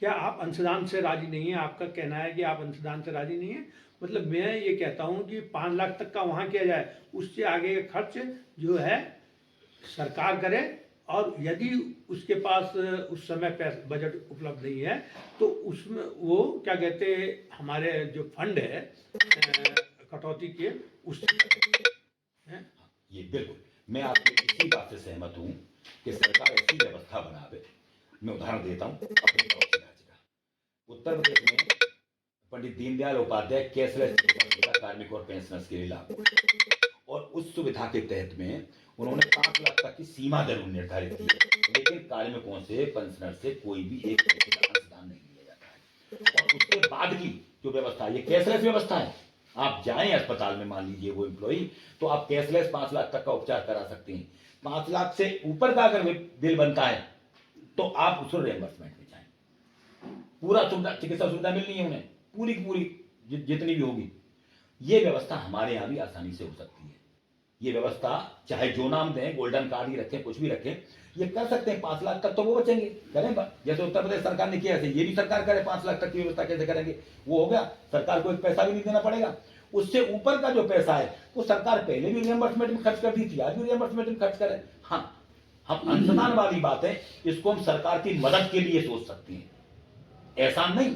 क्या आप अंशदान से राजी नहीं हैं? आपका कहना है कि आप अंशदान से राजी नहीं हैं। मतलब मैं ये कहता हूँ कि 5 लाख तक का वहाँ किया जाए, उससे आगे का खर्च जो है सरकार करे, और यदि उसके पास उस समय बजट उपलब्ध नहीं है तो उसमें वो क्या कहते हैं, हमारे जो फंड है कटौती के उससे है। ये बिल्कुल मैं आपकी इसी बात से सहमत हूं कि सरकार ऐसी व्यवस्था बनावे। मैं उदाहरण देता हूँ अपने पड़ोसी राज्य का। उत्तर प्रदेश में पंडित दीनदयाल उपाध्याय कैशलेस सुविधा कार्मिक और पेंशनर्स के लिए लागू, और उस सुविधा के तहत में उन्होंने 5 लाख तक की सीमा जरूर निर्धारित की है, लेकिन कार्मिकों से, पेंशनर से कोई भी एक पैसे का अंशदान नहीं लिया जाता है। और उसके बाद की जो व्यवस्था है, ये कैशलेस व्यवस्था है। आप जाएं अस्पताल में, मान लीजिए वो एम्प्लॉई, तो आप कैशलेस 5 लाख तक का उपचार करा सकते हैं। 5 लाख से ऊपर का अगर बिल बनता है तो आप उसको रिएम्बर्समेंट में जाएं। पूरा सुविधा, चिकित्सा सुविधा मिलनी है उन्हें, पूरी की पूरी जितनी भी होगी। ये व्यवस्था हमारे यहाँ भी आसानी से हो सकती है। ये व्यवस्था चाहे जो नाम दें, गोल्डन कार्ड ही रखें, कुछ भी रखें, ये कर सकते हैं। 5 लाख तक तो वो बचेंगे, करें जैसे उत्तर प्रदेश सरकार ने किया है, ये भी सरकार करे। 5 लाख तक की व्यवस्था कैसे करेंगे? वो हो गया, सरकार को एक पैसा भी नहीं देना पड़ेगा। उससे ऊपर का जो पैसा है वो सरकार पहले भी रिएम्बर्समेंट में खर्च करती थी, आज भी रिएम्बर्समेंट में खर्च करें। हाँ, हम अंशदान वाली बात है, इसको हम सरकार की मदद के लिए सोच सकते हैं, एहसान नहीं।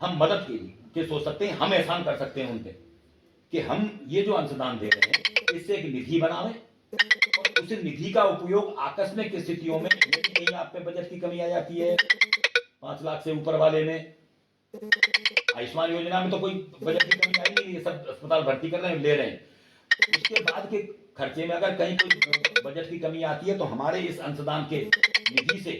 हम मदद के लिए सोच सकते हैं, हम एहसान कर सकते हैं उनपे कि हम ये जो अंशदान दे रहे हैं इससे एक निधि बनावे, और उस निधि का उपयोग आकस्मिक स्थितियों में, यदि कहीं आप पे बजट की कमी आ जाती है, 5 लाख से ऊपर वाले में, आयुष्मान योजना में तो कोई बजट की कमी आई नहीं, ये सब अस्पताल भर्ती कर रहे हैं, ले रहे हैं। उसके बाद के खर्चे में अगर कहीं कोई बजट की कमी आती है तो हमारे इस अंशदान के निधि से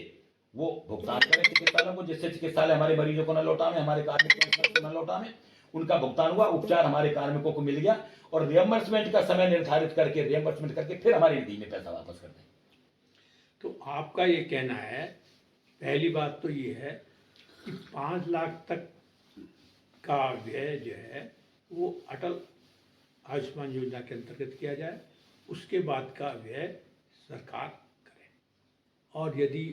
वो भुगतान करें चिकित्सालयों को, जिससे चिकित्सालय हमारे मरीजों को न लौटावे, हमारे कार्मिकों को न लौटावे। उनका भुगतान हुआ, उपचार हमारे कार्मिकों को मिल गया, और रिएम्बर्समेंट का समय निर्धारित करके रिएम्बर्समेंट करके फिर हमारी निधि में पैसा वापस कर दें। तो आपका ये कहना है, पहली बात तो ये है कि 5 लाख तक का व्यय जो है वो अटल आयुष्मान योजना के अंतर्गत किया जाए, उसके बाद का व्यय सरकार करे। और यदि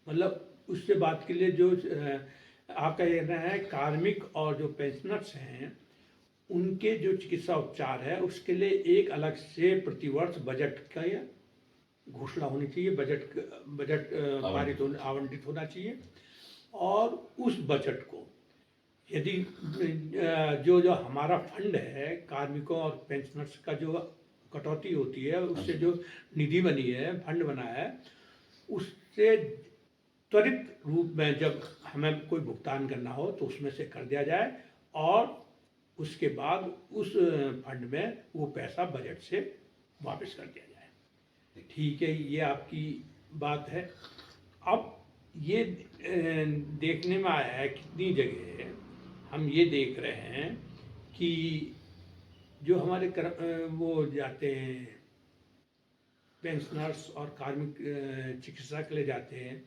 मतलब उससे बात के लिए जो आपका ये कहना है, कार्मिक और जो पेंशनर्स हैं उनके जो चिकित्सा उपचार है उसके लिए एक अलग से प्रतिवर्ष बजट का घोषणा होनी चाहिए, बजट पारित आवंटित होना चाहिए। और उस बजट को यदि जो हमारा फंड है, कार्मिकों और पेंशनर्स का जो कटौती होती है, उससे जो निधि बनी है, फंड बना है, उससे त्वरित रूप में जब हमें कोई भुगतान करना हो तो उसमें से कर दिया जाए, और उसके बाद उस फंड में वो पैसा बजट से वापस कर दिया जाए। ठीक है, ये आपकी बात है। अब ये देखने में आया है कितनी जगह हम ये देख रहे हैं कि जो हमारे वो जाते हैं पेंशनर्स और कार्मिक चिकित्सा के लिए जाते हैं,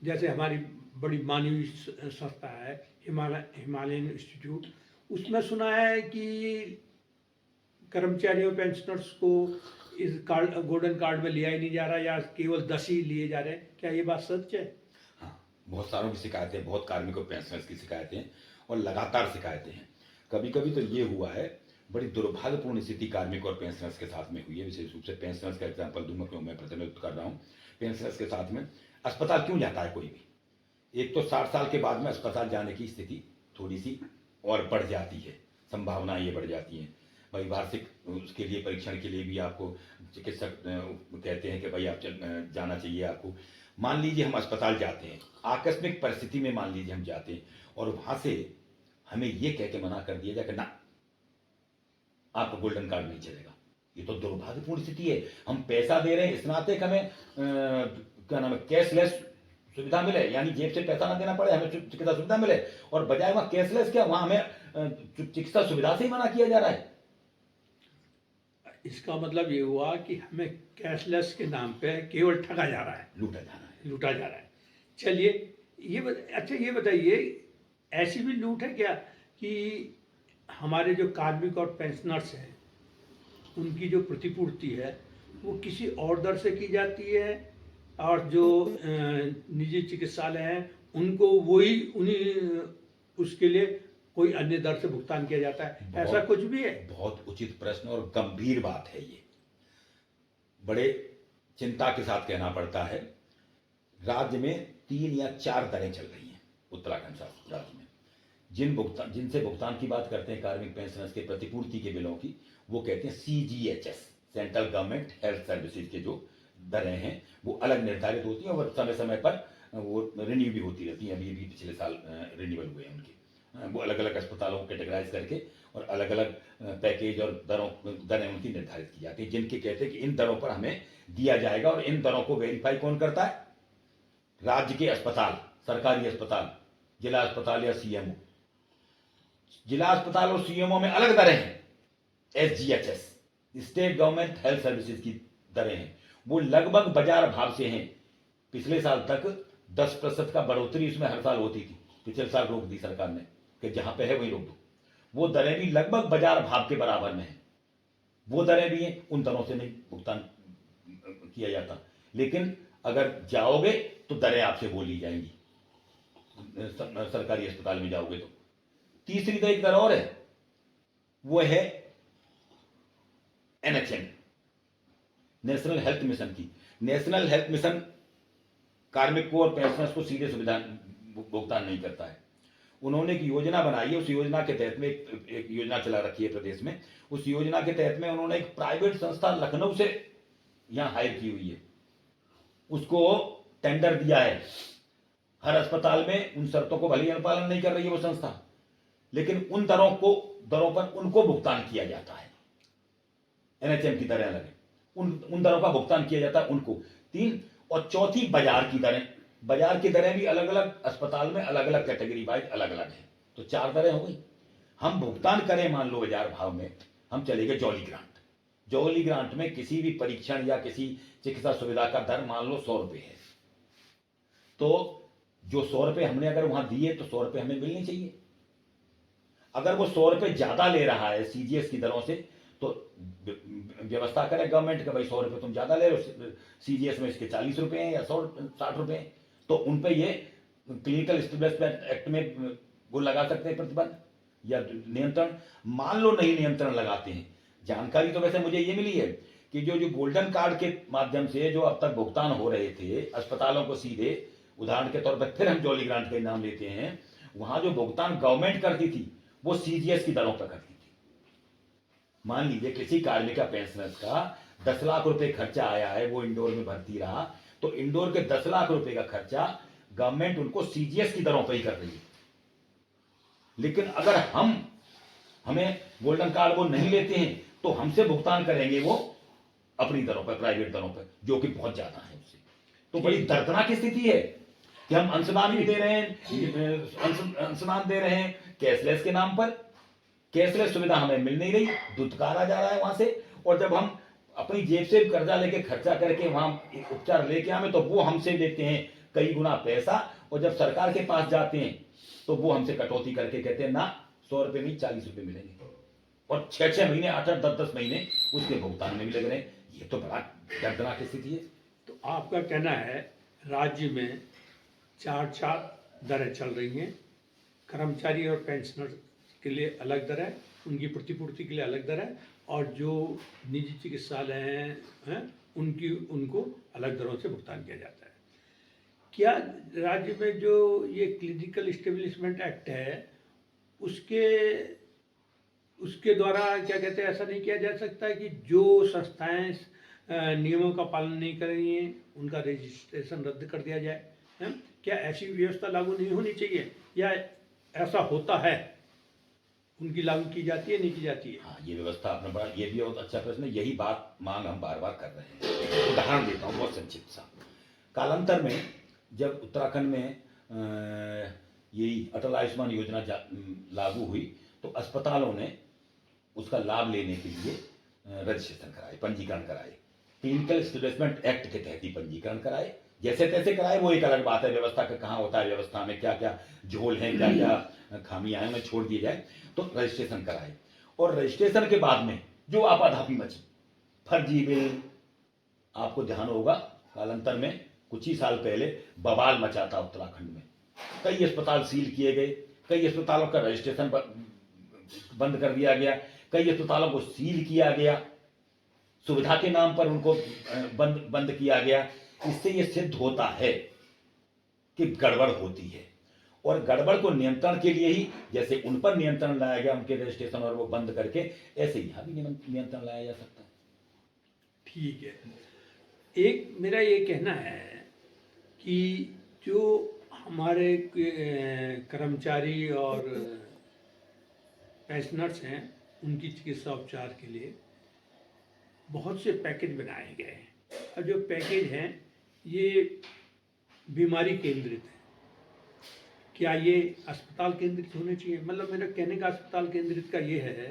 जैसे हमारी बड़ी मानवीय संस्था है हिमालयन इंस्टीट्यूट, उसमें सुना है कि कर्मचारियों पेंशनर्स को इस कार्ड, गोल्डन कार्ड में लिया ही नहीं जा रहा, या केवल 10 ही लिए जा रहे हैं। क्या ये बात सच है? हाँ, बहुत सारों की शिकायतें, बहुत कार्मिकों पेंशनर्स की शिकायतें और लगातार शिकायतें हैं। कभी कभी तो ये हुआ है, बड़ी दुर्भाग्यपूर्ण स्थिति कार्मिक और पेंशनर्स के साथ में हुई है। विशेष रूप से पेंशनर्स का एग्जाम्पल दूंगा क्यों मैं प्रतिनिधित्व कर रहा हूँ। पेंशनर्स के साथ में अस्पताल क्यों जाता है कोई भी? एक तो 60 साल के बाद में अस्पताल जाने की स्थिति थोड़ी सी और बढ़ जाती है, संभावनाएं ये बढ़ जाती हैं। भाई वार्षिक उसके लिए परीक्षण के लिए भी आपको चिकित्सक कहते हैं कि भाई आप जाना चाहिए आपको। मान लीजिए हम अस्पताल जाते हैं, आकस्मिक परिस्थिति में मान लीजिए हम जाते हैं और वहां से हमें ये कह के मना कर दिया जाए कि ना, आपका गोल्डन कार्ड नहीं चलेगा। ये तो दुर्भाग्यपूर्ण स्थिति है। हम पैसा दे रहे हैं इस नाते कि हमें क्या नाम है, कैशलेस सुविधा मिले, यानी जेब से पैसा ना देना पड़े, हमें चिकित्सा सुविधा मिले, और बजाय वहां कैशलेस क्या, वहां हमें चिकित्सा सुविधा से ही मना किया जा रहा है। इसका मतलब ये हुआ कि हमें कैशलेस के नाम पे केवल ठगा जा रहा है, लूटा जा रहा है। चलिए अच्छा ये बताइए, ऐसी भी लूट है क्या कि हमारे जो कार्मिक और पेंशनर्स हैं उनकी जो प्रतिपूर्ति है वो किसी और दर से की जाती है, और जो निजी चिकित्सालय हैं उनको वही उन्हीं उसके लिए कोई अन्य दर से भुगतान किया जाता है? ऐसा कुछ भी है? बहुत उचित प्रश्न और गंभीर बात है ये। बड़े चिंता के साथ कहना पड़ता है, राज्य में 3 या 4 दरें चल रही हैं उत्तराखंड राज्य में। जिनसे भुगतान की बात करते हैं कार्मिक पेंशनर्स के प्रतिपूर्ति के बिलों की, वो कहते हैं CGHS, central government health services के जो दरें हैं वो अलग निर्धारित होती हैं और समय समय पर वो रिन्यू भी होती रहती हैं। अभी भी पिछले साल रिन्यूअल हुए हैं उनके। वो अलग अलग अस्पतालों को कैटेगराइज करके और अलग अलग पैकेज और दरें उनकी निर्धारित की जाती है, जिनके कहते हैं कि इन दरों पर हमें दिया जाएगा। और इन दरों को वेरीफाई कौन करता है? राज्य के अस्पताल, सरकारी अस्पताल, जिला अस्पताल या सीएमओ। जिला अस्पताल और सीएमओ में अलग दरें हैं। SGHS, state government health services की दरें हैं, वो लगभग बाजार भाव से हैं। पिछले साल तक 10% का बढ़ोतरी इसमें हर साल होती थी, पिछले साल रोक दी सरकार ने कि जहां पे है वहीं रोक दो। वो दरें भी लगभग बाजार भाव के बराबर में है। वो दरें भी हैं, उन दरों से नहीं भुगतान किया जाता। लेकिन अगर जाओगे तो दरें आपसे बोली जाएंगी, सरकारी अस्पताल में जाओगे तो। तीसरी तो एक दर और है, वो है NHM, नेशनल हेल्थ मिशन की। नेशनल हेल्थ मिशन कार्मिकों और पेंशनर्स को सीधे सुविधा भुगतान नहीं करता है। उन्होंने एक योजना बनाई है, उस योजना के तहत में एक योजना चला रखी है प्रदेश में। उस योजना के तहत में उन्होंने एक प्राइवेट संस्था लखनऊ से यहां हायर की हुई है, उसको टेंडर दिया है। हर अस्पताल में उन शर्तों को भले ही अनुपालन नहीं कर रही है वो संस्था, लेकिन उन दरों पर उनको भुगतान किया जाता है। NHM की दरें अलग है, उन दरों का भुगतान किया जाता है उनको। 3 और चौथी बाजार की दरें। बाजार की दरें भी अलग अलग अस्पताल में अलग अलग कैटेगरी वाइज अलग अलग है। तो 4 दरें हो गई। हम भुगतान करें मान लो बाजार भाव में, हम चले गए जॉली ग्रांट। जॉली ग्रांट में किसी भी परीक्षण या किसी चिकित्सा सुविधा का दर मान लो 100 रुपये है, तो जो 100 रुपये हमने अगर वहां दिए तो 100 रुपये हमें मिलने चाहिए। अगर वो 100 रुपये ज्यादा ले रहा है CGS की दरों से, तो व्यवस्था करे गवर्नमेंट का भाई 100 रुपये तुम ज्यादा ले रहे हो, CGS में इसके 40 रुपये हैं या 60 रुपये हैं, तो उन पे ये क्लिनिकल एस्टेब्लिशमेंट एक्ट में वो लगा सकते हैं प्रतिबंध या नियंत्रण। मान लो नहीं नियंत्रण लगाते हैं। जानकारी तो वैसे मुझे ये मिली है कि जो गोल्डन कार्ड के माध्यम से जो अब तक भुगतान हो रहे थे अस्पतालों को सीधे, उदाहरण के तौर पर फिर हम जॉली ग्रांट का नाम लेते हैं, वहां जो भुगतान गवर्नमेंट करती थी वो CGS की दरों पर करती थी। मान लीजिए किसी कार्मिक का पेंशनर्स का 10 लाख रुपए खर्चा आया है, वो इंदौर में भर्ती रहा, तो इंदौर के 10 लाख रुपए का खर्चा गवर्नमेंट उनको CGS की दरों पर ही कर रही है। लेकिन अगर हमें गोल्डन कार्ड वो नहीं लेते हैं तो हमसे भुगतान करेंगे वो अपनी दरों पर, प्राइवेट दरों पर, जो कि बहुत ज्यादा है उससे। तो बड़ी दर्दनाक स्थिति है कि हम अंशदान भी दे रहे हैं, अंशदान दे रहे हैं कैशलेस के नाम पर। कैशलेस सुविधा हमें मिल नहीं रही, दुत्कारा जा रहा है वहां से। और जब हम अपनी जेब से कर्जा लेके खर्चा करके वहां उपचार लेके आए तो वो हमसे लेते हैं कई गुना पैसा, और जब सरकार के पास जाते हैं तो वो हमसे कटौती करके कहते हैं ना 100 रुपये नहीं 40 रुपये मिलेंगे, और 6-6 महीने 8-8 10-10 महीने उसके भुगतान में भी लग रहे हैं। ये तो बड़ा दर्दनाक स्थिति है। तो आपका कहना है राज्य में 4 दरें चल रही हैं, कर्मचारी और पेंशनर के लिए अलग दर है, उनकी प्रतिपूर्ति के लिए अलग दर है, और जो निजी चिकित्सालय हैं उनको अलग दरों से भुगतान किया जाता है। क्या राज्य में जो ये क्लिनिकल एस्टेब्लिशमेंट एक्ट है उसके द्वारा क्या कहते हैं, ऐसा नहीं किया जा सकता है कि जो संस्थाएं नियमों का पालन नहीं करेंगी उनका रजिस्ट्रेशन रद्द कर दिया जाए? है क्या ऐसी व्यवस्था लागू नहीं होनी चाहिए, या ऐसा होता है, उनकी लागू की जाती है नहीं की जाती है? हाँ, ये व्यवस्था आपने बड़ा, ये भी बहुत अच्छा प्रश्न है। यही बात मांग हम बार बार कर रहे हैं। उदाहरण देता हूँ बहुत संक्षिप्त सा। कालांतर में जब उत्तराखंड में यही अटल आयुष्मान योजना लागू हुई तो अस्पतालों ने उसका लाभ लेने के लिए रजिस्ट्रेशन कराए, पंजीकरण कराए। क्लिनिकल एस्टेब्लिशमेंट एक्ट के तहत ही पंजीकरण कराए। जैसे तैसे कराए वो एक अलग बात है, व्यवस्था का कहाँ होता है, व्यवस्था में क्या क्या झोल हैं, क्या क्या खामियां हैं, उन्हें छोड़ दिए जाए। तो रजिस्ट्रेशन कराए, और रजिस्ट्रेशन के बाद में जो आपाधापी मची, फर्जी बिल, आपको ध्यान होगा कालांतर में कुछ ही साल पहले बवाल मचा था उत्तराखंड में। कई अस्पताल सील किए गए, कई अस्पतालों का रजिस्ट्रेशन बंद कर दिया गया, कई अस्पतालों को सील किया गया, सुविधा के नाम पर उनको बंद किया गया। इससे यह सिद्ध होता है कि गड़बड़ होती है, और गड़बड़ को नियंत्रण के लिए ही जैसे उन पर नियंत्रण लाया गया उनके रजिस्ट्रेशन और वो बंद करके, ऐसे यहां भी नियंत्रण लाया जा सकता है। ठीक है। एक मेरा ये कहना है कि जो हमारे कर्मचारी और पेंशनर्स हैं, उनकी चिकित्सा उपचार के लिए बहुत से पैकेज बनाए गए हैं, और जो पैकेज हैं ये बीमारी केंद्रित है। क्या ये अस्पताल केंद्रित होने चाहिए? मतलब मेरा कहने का अस्पताल केंद्रित का ये है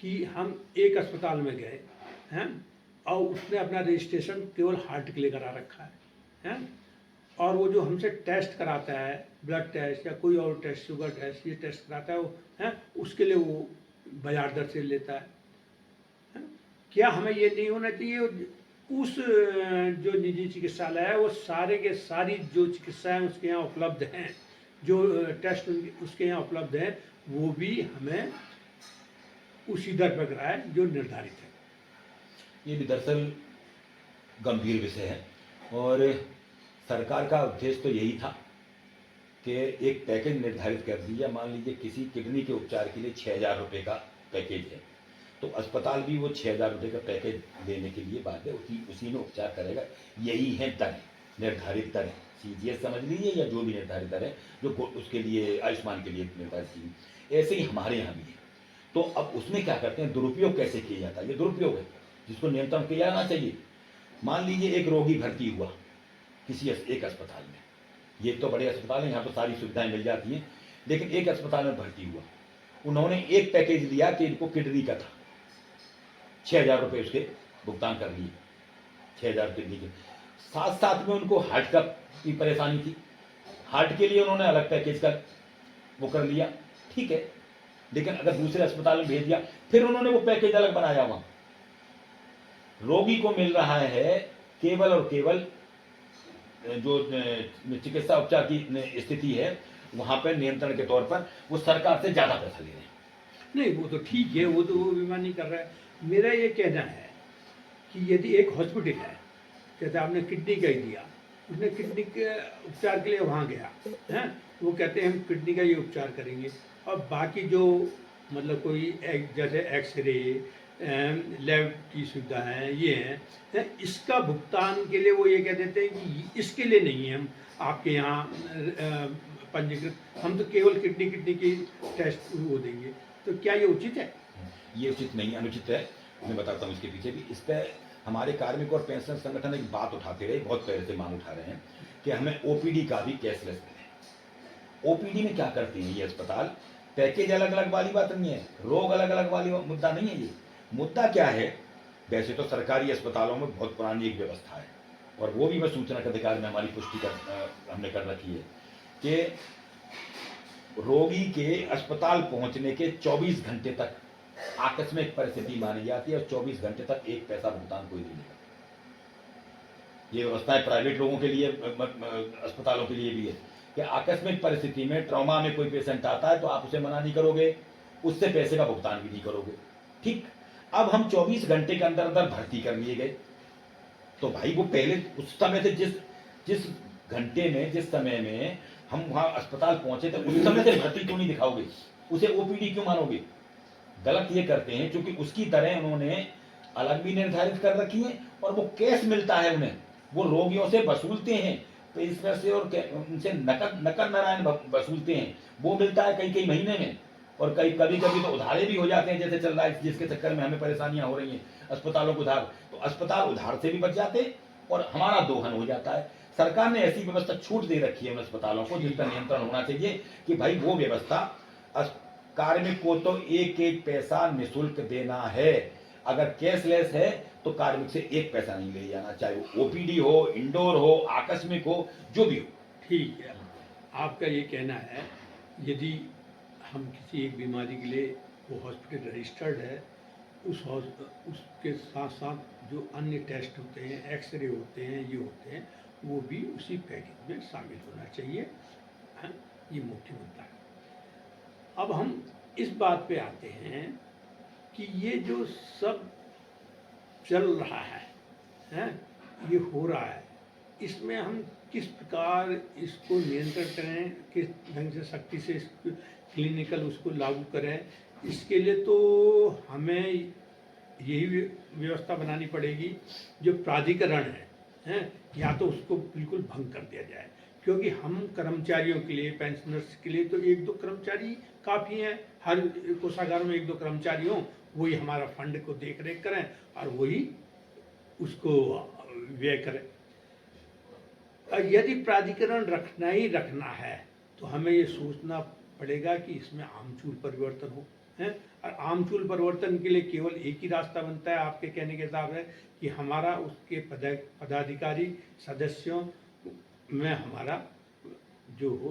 कि हम एक अस्पताल में गए हैं और उसने अपना रजिस्ट्रेशन केवल हार्ट के लिए करा रखा है, और वो जो हमसे टेस्ट कराता है, ब्लड टेस्ट या कोई और टेस्ट, शुगर टेस्ट, ये टेस्ट कराता है वो है, उसके लिए वो बाजार दर से लेता है। क्या हमें ये नहीं होना चाहिए उस जो निजी चिकित्सालय है वो सारे के सारी जो चिकित्साएं उसके यहाँ उपलब्ध हैं, जो टेस्ट उसके यहाँ उपलब्ध हैं, वो भी हमें उसी दर पर कराए जो निर्धारित है। ये भी दरअसल गंभीर विषय है, और सरकार का उद्देश्य तो यही था कि एक पैकेज निर्धारित कर दिया। मान लीजिए किसी किडनी के उपचार के लिए 6,000 रुपये का पैकेज है, तो अस्पताल भी वो 6,000 रुपये का पैकेज लेने के लिए बाध्य है, उसी में उपचार करेगा। यही है दर, निर्धारित दर, CGS समझ लीजिए या जो भी निर्धारित दर है जो उसके लिए आयुष्मान के लिए निर्धारित की। ऐसे ही हमारे यहाँ भी है। तो अब उसमें क्या करते हैं, दुरुपयोग कैसे किया जाता है? ये दुरुपयोग है जिसको नियंत्रण किया जाना चाहिए। मान लीजिए एक रोगी भर्ती हुआ किसी एक अस्पताल में, ये तो बड़े अस्पताल हैं, यहाँ तो सारी सुविधाएं मिल जाती हैं, लेकिन एक अस्पताल में भर्ती हुआ, उन्होंने एक पैकेज लिया कि इनको किडनी का था, 6,000 रुपये उसके भुगतान कर लिए, 6,000 किडनी के। साथ साथ में उनको हार्ट का की परेशानी थी, हार्ट के लिए उन्होंने अलग पैकेज का वो कर लिया, ठीक है। लेकिन अगर दूसरे अस्पताल में भेज दिया, फिर उन्होंने वो पैकेज अलग बनाया, वहां रोगी को मिल रहा है केवल और केवल जो चिकित्सा उपचार की स्थिति है वहां पर नियंत्रण के तौर पर वो सरकार से ज्यादा पैसा ले रहे हैं। नहीं, वो तो ठीक है, वो तो वो बीमा नहीं कर रहा है। मेरा ये कहना है कि यदि एक हॉस्पिटल है, जैसे आपने किडनी का ही दिया, उसने किडनी के उपचार के लिए वहाँ गया है, वो कहते हैं हम किडनी का ये उपचार करेंगे, और बाकी जो मतलब कोई जैसे एक्सरे, लैब की सुविधा है, ये है, इसका भुगतान के लिए वो ये कह देते हैं कि इसके लिए नहीं है हम आपके यहाँ पंजीकृत, हम तो केवल किडनी की टेस्ट वो देंगे। तो क्या ये उचित है? ये उचित नहीं, अनुचित है। मैं बताता हूँ इसके पीछे भी। इस पर हमारे कार्मिक और पेंशन संगठन एक बात उठाते रहे, बहुत पहले से मांग उठा रहे हैं कि हमें OPD का भी कैशलेस मिले। OPD में क्या करते हैं ये अस्पताल? पैकेज अलग अलग वाली बात नहीं है, रोग अलग अलग वाली मुद्दा नहीं है। ये मुद्दा क्या है, वैसे तो सरकारी अस्पतालों में बहुत पुरानी एक व्यवस्था है, और वो भी मैं सूचना के अधिकार में हमारी पुष्टि हमने कर रखी है कि रोगी के अस्पताल पहुंचने के 24 घंटे तक आकस्मिक परिस्थिति मानी जाती है, और 24 घंटे तक एक पैसा भुगतान कोई नहीं देगा। ये व्यवस्था प्राइवेट लोगों के लिए, अस्पतालों के लिए भी है कि आकस्मिक परिस्थिति में ट्रॉमा में कोई पेशेंट आता है तो आप उसे मना नहीं करोगे, उससे पैसे का भुगतान भी नहीं करोगे, ठीक। अब हम 24 घंटे के अंदर अंदर भर्ती कर लिए गए, तो भाई वो पहले उस समय से जिस घंटे में, जिस समय में हम वहां अस्पताल पहुंचे थे, उस समय से भर्ती क्यों नहीं दिखाओगे? उसे OPD क्यों मानोगे? गलत ये करते हैं क्योंकि उसकी दरें उन्होंने अलग भी निर्धारित कर रखी है, और वो कैश मिलता है उन्हें, वो रोगियों से वसूलते हैं पेशेंट से, और उनसे नकद नारायण वसूलते हैं, वो मिलता है कई कई महीने में, और कभी कभी तो उधारे भी हो जाते हैं, जैसे चल रहा है, जिसके चक्कर में हमें परेशानियां हो रही हैं अस्पतालों को उधार। तो अस्पताल उधार से भी बच जाते हैं और हमारा दोहन हो जाता है। सरकार ने ऐसी व्यवस्था छूट दे रखी है उन अस्पतालों को, जिन पर नियंत्रण होना चाहिए कि भाई वो व्यवस्था, कार्मिक को तो एक एक पैसा निःशुल्क देना है। अगर कैशलेस है तो कार्मिक से एक पैसा नहीं ले जाना, चाहे वो OPD हो, इंडोर हो, आकस्मिक हो, जो भी हो। ठीक है, आपका ये कहना है यदि हम किसी एक बीमारी के लिए वो हॉस्पिटल रजिस्टर्ड है, उसके साथ साथ जो अन्य टेस्ट होते हैं, एक्सरे होते हैं, ये होते हैं, वो भी उसी पैकेज में शामिल होना चाहिए, है? ये मुख्य मुद्दा है। अब हम इस बात पे आते हैं कि ये जो सब चल रहा है, ये हो रहा है, इसमें हम किस प्रकार इसको नियंत्रण करें, किस ढंग से सख्ती से इसको क्लिनिकल उसको लागू करें, इसके लिए तो हमें यही व्यवस्था बनानी पड़ेगी, जो प्राधिकरण है, या तो उसको बिल्कुल भंग कर दिया जाए, क्योंकि हम कर्मचारियों के लिए, पेंशनर्स के लिए तो 1-2 कर्मचारी काफ़ी हैं। हर कोषागार में 1-2 कर्मचारी हों, वही हमारा फंड को देख रेख करें और वही उसको व्यय करें। और यदि प्राधिकरण रखना ही रखना है तो हमें ये सोचना पड़ेगा कि इसमें आमूल परिवर्तन हो है। और आमूल परिवर्तन के लिए केवल एक ही रास्ता बनता है आपके कहने के हिसाब से कि हमारा उसके पदाधिकारी सदस्यों में हमारा जो हो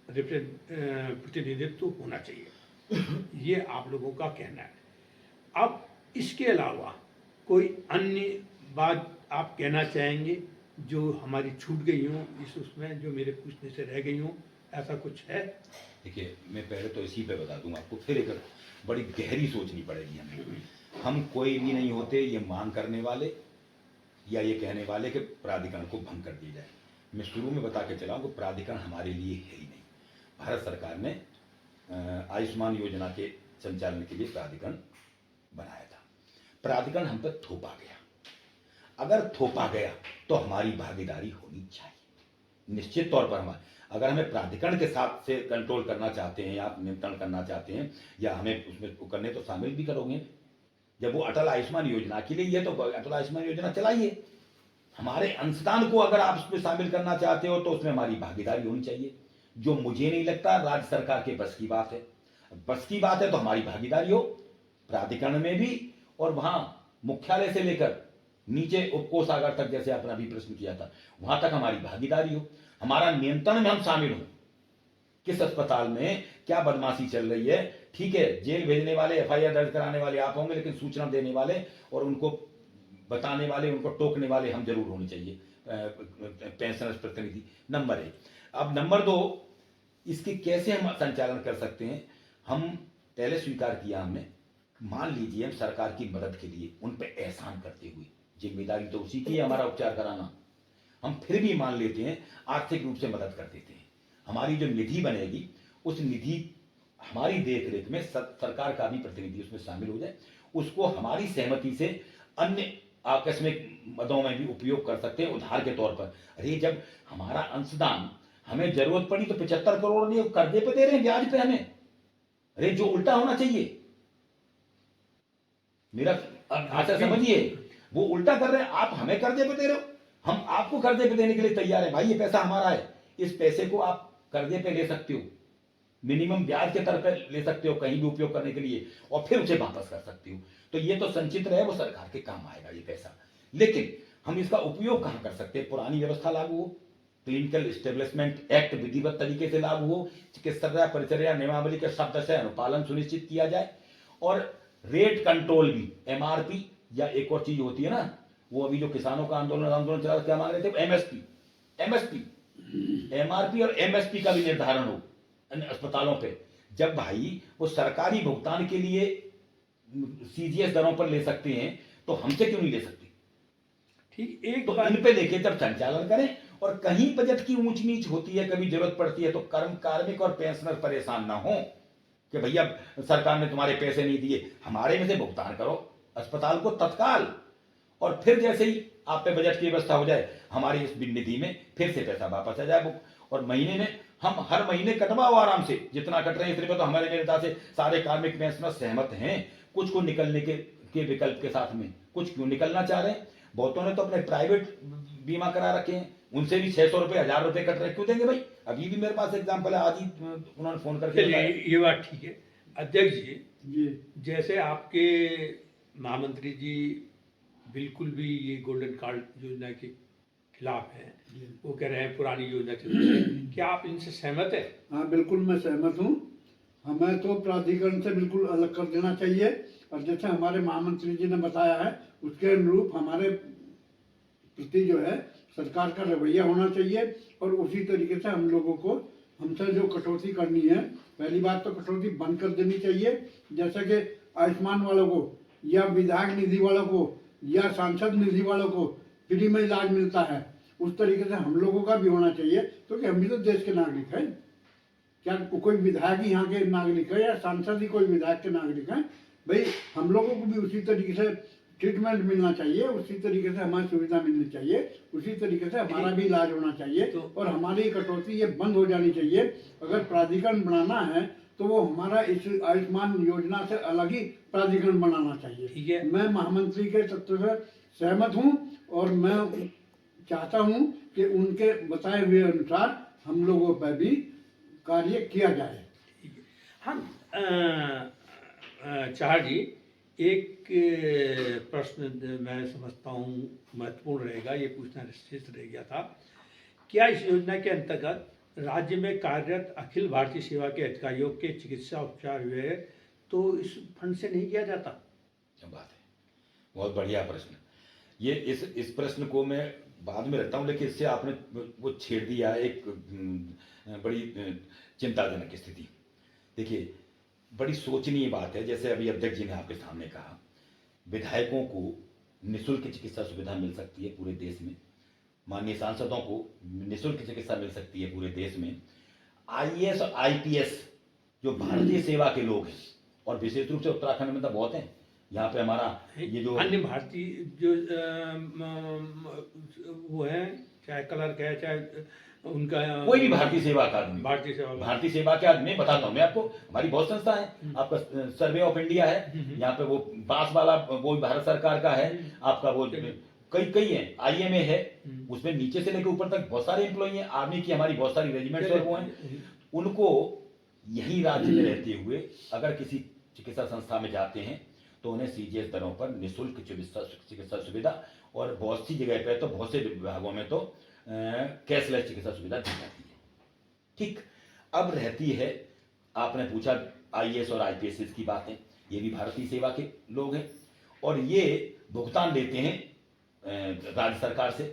प्रतिनिधित्व होना चाहिए। ये आप लोगों का कहना है। अब इसके अलावा कोई अन्य बात आप कहना चाहेंगे जो हमारी छूट गई हो इस उसमें, जो मेरे पूछने से रह गई हो, ऐसा कुछ है? देखिए, मैं पहले तो इसी पे बता दूं आपको, फिर एक बड़ी गहरी सोचनी पड़ेगी हमें। हम कोई भी नहीं होते ये मांग करने वाले या ये कहने वाले कि प्राधिकरण को भंग कर दिया जाए। मैं शुरू में बता के चला हूं कि प्राधिकरण हमारे लिए है ही नहीं। भारत सरकार ने आयुष्मान योजना के संचालन के लिए प्राधिकरण बनाया था। प्राधिकरण हम पर थोपा गया। अगर थोपा गया तो हमारी भागीदारी होनी चाहिए निश्चित तौर पर। हमारे अगर हमें प्राधिकरण के साथ से कंट्रोल करना चाहते हैं या नियंत्रण करना चाहते हैं या हमें उसमें करने, तो शामिल भी करोगे। जब वो अटल आयुष्मान योजना के लिए ये तो अटल आयुष्मान योजना चलाइए। हमारे अंशदान को अगर आप उसमें शामिल करना चाहते हो तो उसमें हमारी भागीदारी होनी चाहिए, जो मुझे नहीं लगता राज्य सरकार के बस की बात है। बस की बात है तो हमारी भागीदारी हो प्राधिकरण में भी, और वहां मुख्यालय से लेकर नीचे उपकोषागार तक, जैसे आपने अभी प्रश्न किया था, वहां तक हमारी भागीदारी हो, हमारा नियंत्रण में हम शामिल हो। किस अस्पताल में क्या बदमाशी चल रही है, ठीक है, जेल भेजने वाले, FIR दर्ज कराने वाले आप होंगे, लेकिन सूचना देने वाले और उनको बताने वाले, उनको टोकने वाले हम जरूर होने चाहिए, पेंशनर्स प्रतिनिधि। नंबर 1। अब नंबर 2, इसकी कैसे हम संचालन कर सकते हैं। हम पहले स्वीकार किया हमने, मान लीजिए हम सरकार की मदद के लिए उन पे एहसान करते हुए, जिम्मेदारी तो उसी की है हमारा उपचार कराना, हम फिर भी मान लेते हैं आर्थिक रूप से मदद कर देते हैं। हमारी जो निधि बनेगी उस निधि हमारी देख रेख में सरकार का भी प्रतिनिधि उसमें शामिल हो जाए, उसको हमारी सहमति से अन्य आकस्मिक मदों में भी उपयोग कर सकते हैं उधार के तौर पर। अरे जब हमारा अंशदान हमें जरूरत पड़ी तो 75 करोड़ नहीं कर्जे पे दे रहे हैं, ब्याज पे हमें। अरे जो उल्टा होना चाहिए, मेरा आशा समझिए, वो उल्टा कर रहे हैं। आप हमें कर्जे पे दे रहे हो, हम आपको कर्जे पे देने के लिए तैयार है। भाई ये पैसा हमारा है, इस पैसे को आप कर्जे पे ले सकते हो, मिनिमम ब्याज के तरफ पे ले सकते हो कहीं भी उपयोग करने के लिए, और फिर उसे वापस कर सकते हो। तो ये तो संचित रहे, वो सरकार के काम आएगा ये पैसा। लेकिन हम इसका उपयोग कहां कर सकते हैं? पुरानी व्यवस्था लागू हो, क्लिनिकल एस्टेब्लिशमेंट एक्ट विधिवत तरीके से लागू हो, चिकित्सा परिचर्या नियमावली के शब्द से अनुपालन सुनिश्चित किया जाए, और रेट कंट्रोल भी, MRP या एक और चीज होती है ना, वो अभी जो किसानों का आंदोलन चला, क्या मांग रहे थे? MSP, MRP और MSP का भी निर्धारण हो अस्पतालों पे। जब भाई वो सरकारी भुगतान के लिए CGS दरों पर ले सकते हैं तो हमसे क्यों नहीं ले सकते? ठीक, एक तो बात इन पे लेके जब संचालन करें, और कहीं बजट की ऊंच नीच होती है, कभी जरूरत पड़ती है, तो कार्मिक और पेंशनर परेशान ना हो कि भैया सरकार ने तुम्हारे पैसे नहीं दिए, हमारे में से भुगतान करो अस्पताल को तत्काल, और फिर जैसे ही आप पे बजट की व्यवस्था हो जाए हमारी इस निधि में फिर से पैसा वापस आ जाए। और महीने में हम हर महीने कटवाओ आराम से, जितना कट रहे हैं इतने पे तो हमारे मेरे से सारे कार्मिक पेंशनर सहमत हैं। कुछ को निकलने के विकल्प के साथ में, कुछ क्यों निकलना चाह रहे हैं। बहुतों ने तो अपने प्राइवेट बीमा करा रखे हैं, उनसे भी 600 रुपए 1000 रुपए कट रहे, क्यों देंगे भाई? अभी भी मेरे पास एग्जाम्पल है, आज ही उन्होंने फोन करके चलिए, ये बात ठीक है। अध्यक्ष जी, जी जैसे आपके महामंत्री जी बिल्कुल भी ये गोल्डन कार्ड योजना के खिलाफ हैं, वो कह रहे हैं पुरानी योजना चल रही है, क्या आप इनसे सहमत है? हाँ, बिल्कुल मैं सहमत हूँ। हमें तो प्राधिकरण से बिल्कुल अलग कर देना चाहिए, और जैसे हमारे महामंत्री जी ने बताया है उसके अनुरूप हमारे प्रति जो है सरकार का रवैया होना चाहिए, और उसी तरीके से हम लोगों को हमसे जो कटौती करनी है, पहली बात तो कटौती बंद कर देनी चाहिए। जैसे कि आयुष्मान वालों को या विधायक निधि वालों को या सांसद निधि वालों को फ्री में इलाज मिलता है, उस तरीके से हम लोगों का भी होना चाहिए, क्योंकि हम भी तो देश के नागरिक हैं। क्या कोई विधायक ही यहाँ के नागरिक है या सांसद ही कोई विधायक के नागरिक हैं? भाई हम लोगों को भी उसी तरीके से ट्रीटमेंट मिलना चाहिए, उसी तरीके से हमारी सुविधा मिलनी चाहिए, उसी तरीके से हमारा भी इलाज होना चाहिए। और हमारी कटौती ये बंद हो जानी चाहिए। अगर प्राधिकरण बनाना है तो वो हमारा इस आयुष्मान योजना से अलग ही प्राधिकरण बनाना ठीक है। चाहिए। मैं महामंत्री के तत्व से सहमत हूँ और मैं चाहता हूँ कि उनके बताए हुए अनुसार हम लोगों पर भी कार्य किया जाए। ठीक है। हम चार जी, एक प्रश्न मैं समझता हूँ महत्वपूर्ण रहेगा, ये पूछना निश्चित रह गया था। क्या इस योजना के अंतर्गत राज्य में कार्यरत अखिल भारतीय सेवा के अधिकारियों के चिकित्सा उपचार हुए तो इस फंड से नहीं किया जाता? क्या बात है, बहुत बढ़िया प्रश्न। ये इस प्रश्न को मैं बाद में रखता हूँ, लेकिन इससे आपने वो छेड़ दिया एक बड़ी चिंताजनक स्थिति। देखिए, बड़ी शोचनीय बात है, जैसे अभी अध्यक्ष जी ने आपके सामने कहा, विधायकों को निःशुल्क चिकित्सा सुविधा मिल सकती है पूरे देश में, माननीय सांसदों को निःशुल्क चिकित्सा मिल सकती है पूरे देश में, आईएएस और आईपीएस जो भारतीय सेवा के लोग हैं, और विशेष रूप से उत्तराखंड में तो बहुत हैं, यहाँ पे हमारा ये जो अन्य भारतीय जो वो है, चाहे क्लर्क है, चाहे उनका कोई भी भारतीय सेवा का आदमी, भारतीय सेवा के आदमी, बताता हूँ मैं आपको, हमारी बहुत संस्था है। आपका सर्वे ऑफ इंडिया है, यहाँ पे वो बांस वाला वो भारत सरकार का है, आपका वो कई है, आईएमए है, उसमें नीचे से लेकर ऊपर तक बहुत सारे एम्प्लॉई हैं, आर्मी की हमारी बहुत सारी रेजिमेंट्स और वो हैं। उनको यही राज्य में रहते हुए अगर किसी चिकित्सा संस्था में जाते हैं तो उन्हें सीजीएस दरों पर निःशुल्क चिकित्सा सुविधा, और बहुत सी जगह पे तो बहुत से विभागों में तो कैशलेस चिकित्सा सुविधा दी जाती है। ठीक, अब रहती है, आपने पूछा आईएएस और आईपीएस की बातें, ये भी भारतीय सेवा के लोग हैं और ये भुगतान लेते हैं राज्य सरकार से।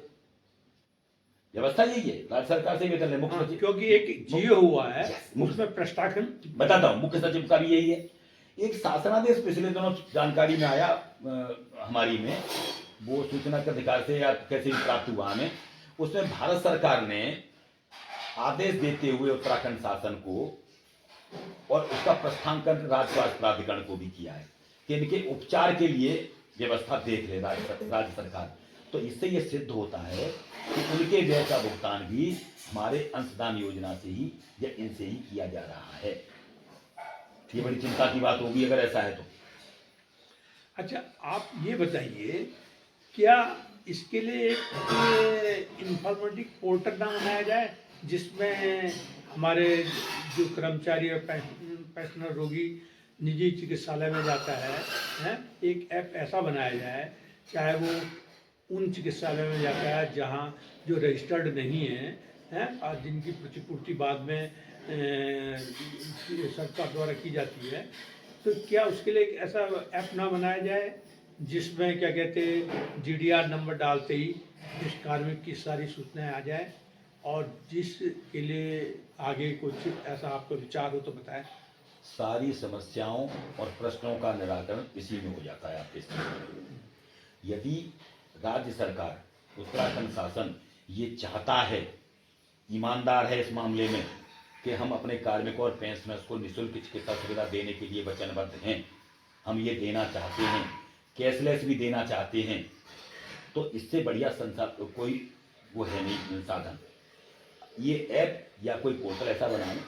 व्यवस्था यही है, राज्य सरकार से वेतन ले मुख्य सचिव, क्योंकि एक जियो हुआ है उसमें प्रस्ताखन, बताता हूँ, मुख्य सचिव का भी यही है। एक शासनादेश पिछले दिनों जानकारी में आया हमारी में, वो सूचना के अधिकार से या कैसे भी प्राप्त हुआ हमें, उसमें भारत सरकार ने आदेश देते हुए उत्तराखंड शासन को और उसका प्रस्थांकन राज्य स्वास्थ्य प्राधिकरण को भी किया है कि इनके उपचार के लिए व्यवस्था देख ले राज्य सरकार। तो इससे ये सिद्ध होता है कि उनके व्यय का भुगतान भी हमारे अंशदान योजना से ही या इनसे ही किया जा रहा है। ये बड़ी चिंता की बात होगी अगर ऐसा है तो। अच्छा, आप ये बताइए, क्या इसके लिए एक इंफॉर्मेटिव पोर्टल ना बनाया जाए जिसमें हमारे जो कर्मचारी और पेंशनर रोगी निजी चिकित्सालय में जाता है, एक ऐप ऐसा बनाया जाए, चाहे वो उन चिकित्सालय में जाता है जहाँ जो रजिस्टर्ड नहीं है और जिनकी प्रतिपूर्ति बाद में सरकार द्वारा की जाती है, तो क्या उसके लिए एक ऐसा ऐप ना बनाया जाए जिसमें क्या कहते हैं जीडीआर नंबर डालते ही उस कार्मिक की सारी सूचनाएं आ जाए, और जिसके लिए आगे कुछ ऐसा आपको विचार हो तो बताएं। सारी समस्याओं और प्रश्नों का निराकरण इसी में हो जाता है आपके साथ। यदि राज्य सरकार, उत्तराखंड शासन ये चाहता है, ईमानदार है इस मामले में कि हम अपने कार्मिकों और पेंशनर्स को निःशुल्क चिकित्सा सुविधा देने के लिए वचनबद्ध हैं, हम ये देना चाहते हैं, कैशलेस भी देना चाहते हैं, तो इससे बढ़िया संसाधन कोई वो है नहीं साधन। ये ऐप या कोई पोर्टल ऐसा बनाएं,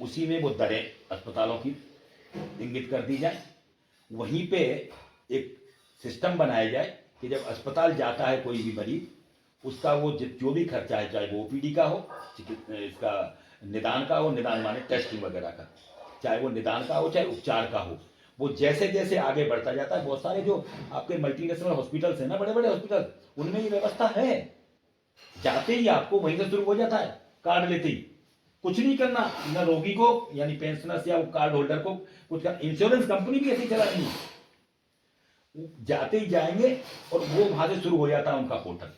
उसी में वो दरें अस्पतालों की इंगित कर दी जाए, वहीं पे एक सिस्टम बनाया जाए कि जब अस्पताल जाता है कोई भी मरीज, उसका वो जो भी खर्चा है, चाहे वो ओपीडी का हो, इसका निदान का हो, निदान माने टेस्टिंग वगैरह का, चाहे वो निदान का हो चाहे उपचार का हो, वो जैसे जैसे आगे बढ़ता जाता है, बहुत सारे जो आपके मल्टीनेशनल हॉस्पिटल्स हैं ना, बड़े बड़े हॉस्पिटल, उनमें ये व्यवस्था है। जाते ही आपको वहीं से शुरू हो जाता है, कार्ड लेते ही कुछ नहीं करना, न रोगी को यानी पेंशनर्स या कार्ड होल्डर को कुछ करना। इंश्योरेंस कंपनी भी ऐसी चला रही है, जाते ही जाएंगे और वो वहां से शुरू हो जाता है उनका पोर्टल,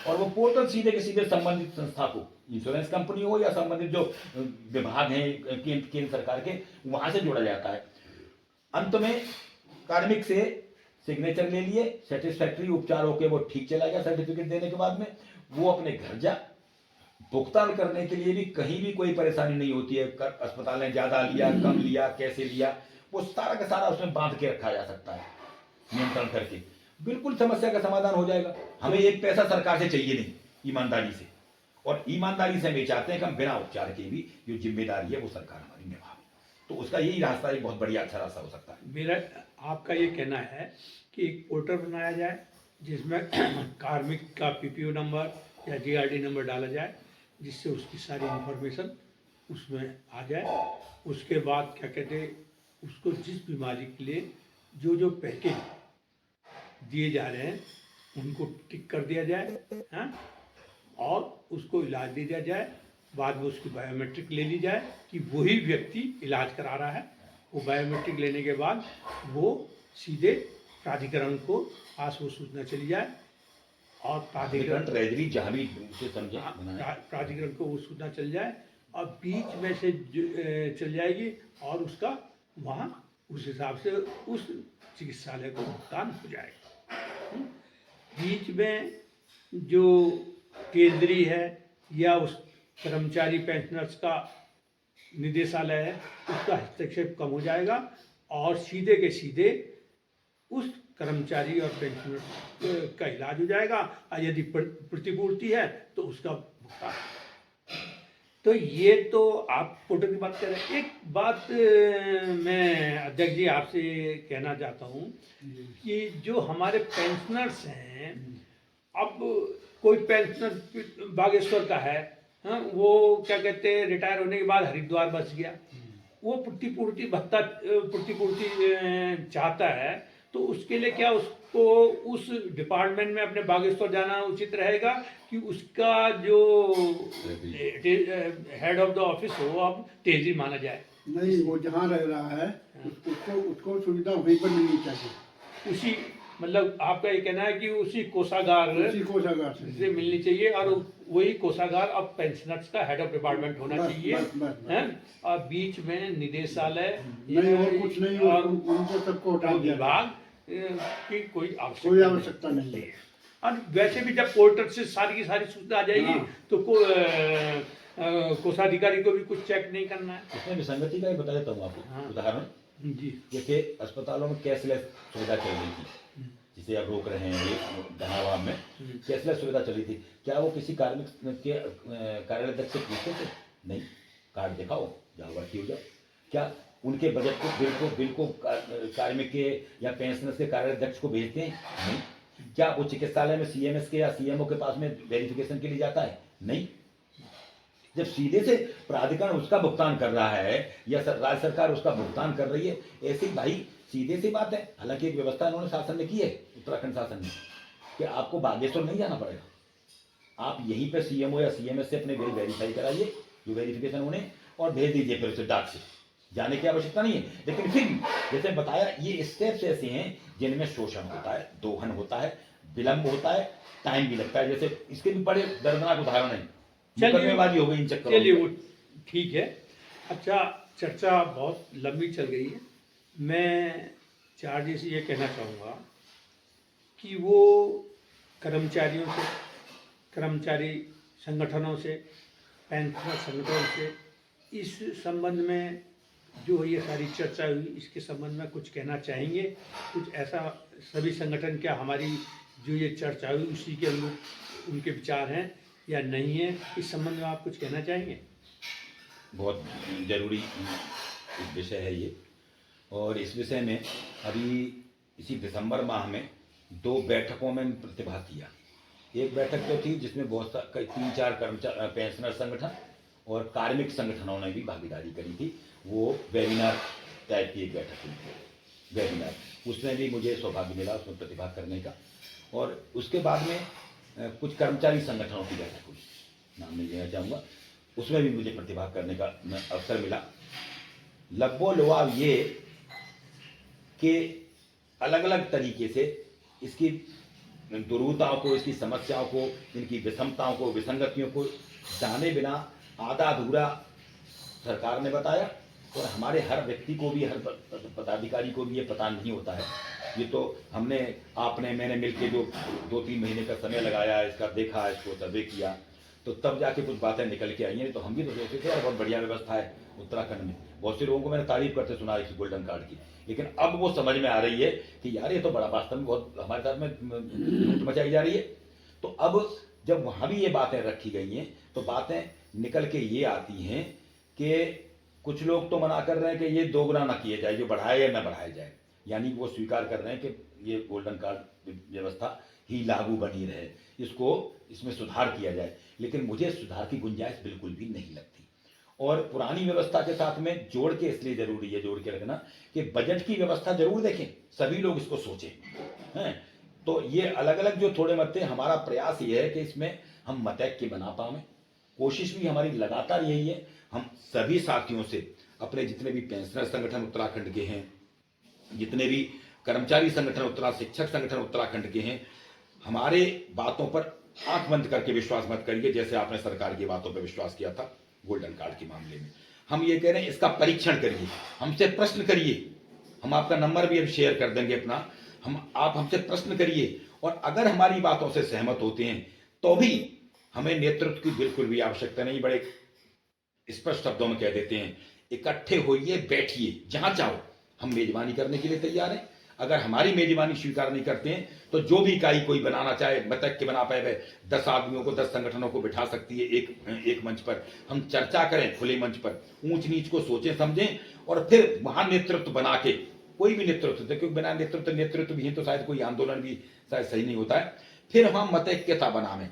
और वो पोर्टल सीधे के सीधे संबंधित संस्था को, इंश्योरेंस कंपनी हो या संबंधित जो विभाग हैं केंद्र सरकार के, वहां से जोड़ा जाता है। अंत में कार्मिक से सिग्नेचर ले लिए, सेटिस्फैक्ट्री उपचार होके वो ठीक चला गया, सर्टिफिकेट देने के बाद में वो अपने घर जा, भुगतान करने के लिए भी कहीं भी कोई परेशानी नहीं होती है। अस्पताल ने ज्यादा लिया, कम लिया, कैसे लिया, वो सारा का सारा उसमें बांध के रखा जा सकता है, नियंत्रण करके। बिल्कुल समस्या का समाधान हो जाएगा। हमें एक पैसा सरकार से चाहिए नहीं, ईमानदारी से, और ईमानदारी से हम ये चाहते हैं कि हम बिना उपचार के भी जो जिम्मेदारी है वो सरकार हमारी निभाए। तो उसका यही रास्ता एक बहुत बढ़िया अच्छा रास्ता हो सकता है। मेरा आपका ये कहना है कि एक पोर्टल बनाया जाए जिसमें कार्मिक का पीपीओ नंबर या जीआरडी नंबर डाला जाए, जिससे उसकी सारी इंफॉर्मेशन उसमें आ जाए। उसके बाद क्या कहते हैं, उसको जिस बीमारी के लिए जो जो पैकेज दिए जा रहे हैं उनको टिक कर दिया जाए, हाँ, और उसको इलाज दे दिया जाए। बाद में उसकी बायोमेट्रिक ले ली जाए कि वही व्यक्ति इलाज करा रहा है। वो बायोमेट्रिक लेने के बाद वो सीधे प्राधिकरण को पास वो सूचना चली जाए और प्राधिकरण ट्रेजरी जहाँ भी उसे समझे प्राधिकरण को वो सूचना चल जाए और बीच में से चल जाएगी और उसका वहाँ उस हिसाब से उस चिकित्सालय को भुगतान हो जाएगा। बीच में जो केंद्रीय है या उस कर्मचारी पेंशनर्स का निदेशालय है उसका हस्तक्षेप कम हो जाएगा और सीधे के सीधे उस कर्मचारी और पेंशनर का इलाज हो जाएगा। और यदि प्रतिपूर्ति है तो उसका भुगतान। तो ये तो आप पोर्टल की बात कर रहे हैं। एक बात मैं अध्यक्ष जी आपसे कहना चाहता हूँ कि जो हमारे पेंशनर्स हैं, अब कोई पेंशनर बागेश्वर का है, हाँ, वो क्या कहते हैं रिटायर होने के बाद हरिद्वार बस गया, वो प्रतिपूर्ति भत्ता प्रतिपूर्ति चाहता है, तो उसके लिए क्या उसको उस डिपार्टमेंट में अपने बागेश्वर जाना उचित रहेगा कि उसका जो हेड ऑफ द ऑफिस हो अब तेजी माना जाए? नहीं, वो जहाँ रह रहा है उसको सुविधा वहीं पर मिलनी चाहिए। उसी मतलब आपका ये कहना है कि उसी कोषागार से मिलनी चाहिए और वही कोषागार अब पेंशनर्स का हेड ऑफ डिपार्टमेंट होना चाहिए, हैं? और बीच में निदेशालय नहीं और कुछ नहीं, और उनको सबको हटा दिया विभाग की कोई आवश्यकता नहीं है। और वैसे भी जब पोर्टल से सारी की सारी सूचना आ जाएगी तो कोषाधिकारी को भी कुछ चेक नहीं करना है। इसमें विसंगति का ही बता देता हूँ आपको उदाहरण जी। जैसे अस्पतालों में कैशलेस सुविधा चल रही थी, जिसे आप रोक रहे हैं धनावाम में कैशलेस सुविधा चली थी, क्या वो किसी कार्मिक के कार्यालय से पूछते थे? नहीं, कार्ड दिखाओ जाओ भर्ती हो जाओ। क्या उनके बजट को बिल को कार्मिक के या पेंशनर्स के कार्याध्यक्ष को भेजते हैं? नहीं। क्या वो चिकित्सालय में सीएमएस के या सीएमओ के पास में वेरिफिकेशन के लिए जाता है? नहीं। जब सीधे से प्राधिकरण उसका भुगतान कर रहा है या राज्य सरकार उसका भुगतान कर रही है, ऐसी भाई सीधे सी बात है। हालांकि एक व्यवस्था उन्होंने शासन ने की है, उत्तराखंड शासन ने, कि आपको बागेश्वर नहीं जाना पड़ेगा, आप यहीं पे सीएमओ या सीएमएस से अपने बिल वेरीफाई कराइए, जो वेरिफिकेशन उन्हें, और भेज दीजिए फिर उसे डाक से। जाने की आवश्यकता नहीं है। लेकिन फिर जैसे बताया, ये स्टेप्स ऐसे हैं जिनमें शोषण होता है, दोहन होता है, विलंब होता है, टाइम भी लगता है। जैसे इसके भी बड़े दर्दनाक उदाहरण है, मुकदमेबाजी हो गई इन चक्करों में। चलिए वो ठीक है। अच्छा, चर्चा बहुत लंबी चल गई है। मैं चार जी से ये कहना चाहूँगा कि वो कर्मचारियों से, कर्मचारी संगठनों से, पेंशनर संगठनों से इस संबंध में जो ये सारी चर्चा हुई, इसके संबंध में कुछ कहना चाहेंगे? कुछ ऐसा सभी संगठन, क्या हमारी जो ये चर्चा हुई उसी के अनुरूप उनके विचार हैं या नहीं है, इस संबंध में आप कुछ कहना चाहेंगे? बहुत जरूरी विषय है ये, और इस विषय में अभी इसी दिसंबर माह में 2 बैठकों में प्रतिभाग किया। एक बैठक तो थी जिसमें बहुत 3-4 कर्मचारी पेंशनर संगठन और कार्मिक संगठनों ने भी भागीदारी करी थी। वो वेबिनार टाइप की एक बैठक हुई, वेबिनार, उसमें भी मुझे सौभाग्य मिला उसमें प्रतिभाग करने का। और उसके बाद में कुछ कर्मचारी संगठनों की बैठक हुई, नाम नहीं लेना चाहूँगा, उसमें भी मुझे प्रतिभाग करने का अवसर मिला। लगभग लुभाव ये कि अलग अलग तरीके से इसकी दुर्गुताओं को, इसकी समस्याओं को, इनकी विषमताओं को, विसंगतियों को जाने बिना आधा अधूरा सरकार ने बताया, और हमारे हर व्यक्ति को भी, हर पदाधिकारी को भी ये पता नहीं होता है। ये तो हमने, आपने, मैंने मिलके जो 2-3 महीने का समय लगाया, इसका देखा, इसको सर्वे किया, तो तब जाके कुछ बातें निकल के आई हैं। तो हम भी तो सोचते थे बहुत बढ़िया व्यवस्था है उत्तराखंड में। बहुत से लोगों को मैंने तारीफ करते सुना इस गोल्डन कार्ड की, लेकिन अब वो समझ में आ रही है कि यार ये तो बड़ा वास्तव में बहुत हमारे साथ में लूट मचाई जा रही है। तो अब जब वहां भी ये बातें रखी गई हैं तो बातें निकल के ये आती हैं कि कुछ लोग तो मना कर रहे हैं कि ये दोगुना ना किए जाए, जो बढ़ाया या न बढ़ाया जाए, यानी वो स्वीकार कर रहे हैं कि ये गोल्डन कार्ड व्यवस्था ही लागू बनी रहे, इसमें सुधार किया जाए। लेकिन मुझे सुधार की गुंजाइश बिल्कुल भी नहीं लगती। और पुरानी व्यवस्था के साथ में जोड़ के इसलिए जरूरी है जोड़ के रखना कि बजट की व्यवस्था जरूर देखें, सभी लोग इसको सोचें हैं। तो ये अलग अलग जो थोड़े मत थे, हमारा प्रयास ये है कि इसमें हम मतैक्य बना पाए। कोशिश भी हमारी लगातार यही है। हम सभी साथियों से, अपने जितने भी पेंशनर संगठन उत्तराखंड के हैं, जितने भी कर्मचारी संगठन शिक्षक संगठन उत्तराखंड के हैं, हमारे बातों पर आंख बंद करके विश्वास मत करिए, जैसे आपने सरकार की बातों पर विश्वास किया था गोल्डन कार्ड के मामले में। हम ये कह रहे हैं, इसका परीक्षण करिए, हमसे प्रश्न करिए। हम आपका नंबर भी अब शेयर कर देंगे अपना, आप हमसे प्रश्न करिए, और अगर हमारी बातों से सहमत होते हैं तो भी हमें नेतृत्व की बिल्कुल भी आवश्यकता नहीं। बड़े स्पष्ट शब्दों में कह देते हैं, इकट्ठे होइए, बैठिए, जहां चाहो, हम मेजबानी करने के लिए तैयार हैं। अगर हमारी मेजबानी स्वीकार नहीं करते हैं तो जो भी इकाई कोई बनाना चाहे, मतैक्य बना पाए, वह 10 आदमियों को, 10 संगठनों को बिठा सकती है एक मंच पर। हम चर्चा करें खुले मंच पर, ऊंच नीच को सोचें समझें, और फिर वहां नेतृत्व बना के, कोई भी नेतृत्व, क्योंकि बिना नेतृत्व भी है तो शायद कोई आंदोलन भी शायद सही नहीं होता है। फिर हम मतैक्यता बनावें।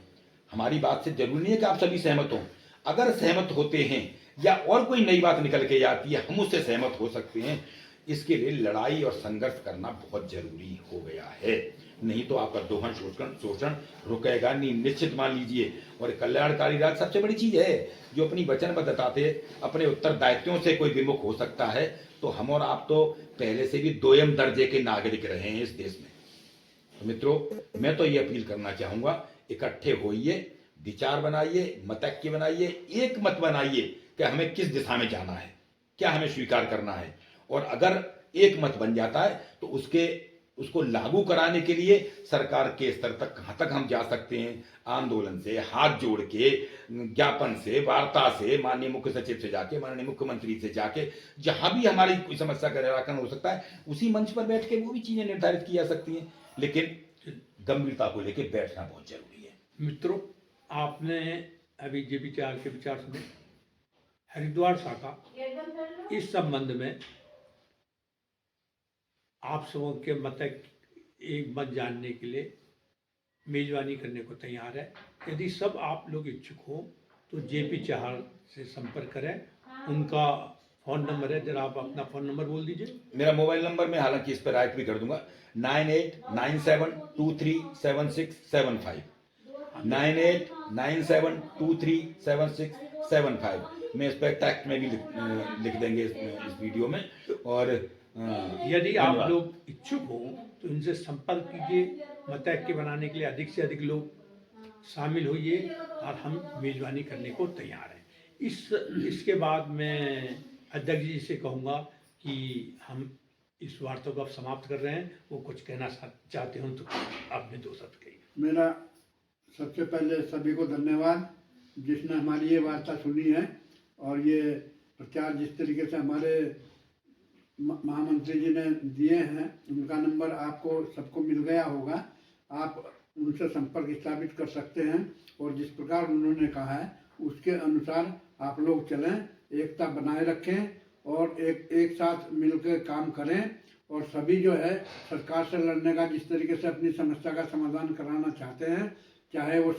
हमारी बात से जरूरी नहीं है कि आप सभी सहमत हों, अगर सहमत होते हैं या और कोई नई बात निकल के आती है, हम उससे सहमत हो सकते हैं। इसके लिए लड़ाई और संघर्ष करना बहुत जरूरी हो गया है, नहीं तो आपका दोहन शोषण रुकेगा नहीं, निश्चित मान लीजिए। और कल्याणकारी राज सबसे बड़ी चीज है, जो अपनी वचनबद्धता से, अपने उत्तरदायित्वों से कोई विमुख हो सकता है। तो हम और आप तो पहले से भी दोयम दर्जे के नागरिक रहे हैं इस देश में। तो मित्रों, मैं तो ये अपील करना चाहूंगा, इकट्ठे होइए, विचार बनाइए, मतैक्य बनाइए, एक मत बनाइए कि हमें किस दिशा में जाना है, क्या हमें स्वीकार करना है। और अगर एक मत बन जाता है तो उसको लागू कराने के लिए सरकार के स्तर तक कहां तक हम जा सकते हैं, आंदोलन से, हाथ जोड़ के, ज्ञापन से, वार्ता से, माननीय मुख्य सचिव से जाके, माननीय मुख्यमंत्री से जाके, जहां भी हमारी कोई समस्या का निराकरण हो सकता है, उसी मंच पर बैठ के वो भी चीजें निर्धारित की जा सकती हैं। लेकिन गंभीरता को लेकर बैठना बहुत जरूरी है। मित्रों, आपने अभी जे विचार के विचार सुने। हरिद्वार शाखा इस संबंध में आप सबों के मत एक मत जानने के लिए मेजबानी करने को तैयार है। यदि सब आप लोग इच्छुक हो तो जेपी चाहर से संपर्क करें। उनका फ़ोन नंबर है, जरा आप अपना फ़ोन नंबर बोल दीजिए। मेरा मोबाइल नंबर मैं हालांकि इस पर राइट भी कर दूंगा, 9897237675, 9897237675। मैं इस पर टेक्स्ट में भी लिख देंगे इस वीडियो में। और यदि आप लोग इच्छुक हो तो इनसे संपर्क कीजिए। मतैक्य बनाने के लिए अधिक से अधिक लोग शामिल होइए और हम मेजबानी करने को तैयार हैं। इसके बाद मैं अध्यक्ष जी से कहूँगा कि हम इस वार्ता को अब समाप्त कर रहे हैं। वो कुछ कहना चाहते हो तो आपने 2 शब्द कही। मेरा सबसे पहले सभी को धन्यवाद जिसने हमारी ये वार्ता सुनी है, और ये प्रचार जिस तरीके से हमारे महामंत्री जी ने दिए हैं, उनका नंबर आपको सबको मिल गया होगा। आप उनसे संपर्क स्थापित कर सकते हैं, और जिस प्रकार उन्होंने कहा है उसके अनुसार आप लोग चलें, एकता बनाए रखें और एक साथ मिलकर काम करें। और सभी जो है सरकार से लड़ने का, जिस तरीके से अपनी समस्या का समाधान कराना चाहते हैं, चाहे वो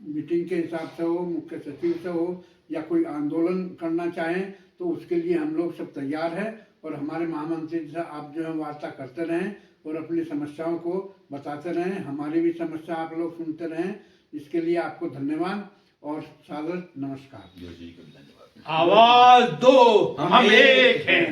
मीटिंग के हिसाब से हो, मुख्य सचिव से हो, या कोई आंदोलन करना चाहें, तो उसके लिए हम लोग सब तैयार हैं। और हमारे महामंत्री से आप जो है वार्ता करते रहें और अपनी समस्याओं को बताते रहें, हमारी भी समस्या आप लोग सुनते रहें। इसके लिए आपको धन्यवाद और सादर नमस्कार। जी, धन्यवाद। आवाज दो, हम एक हैं।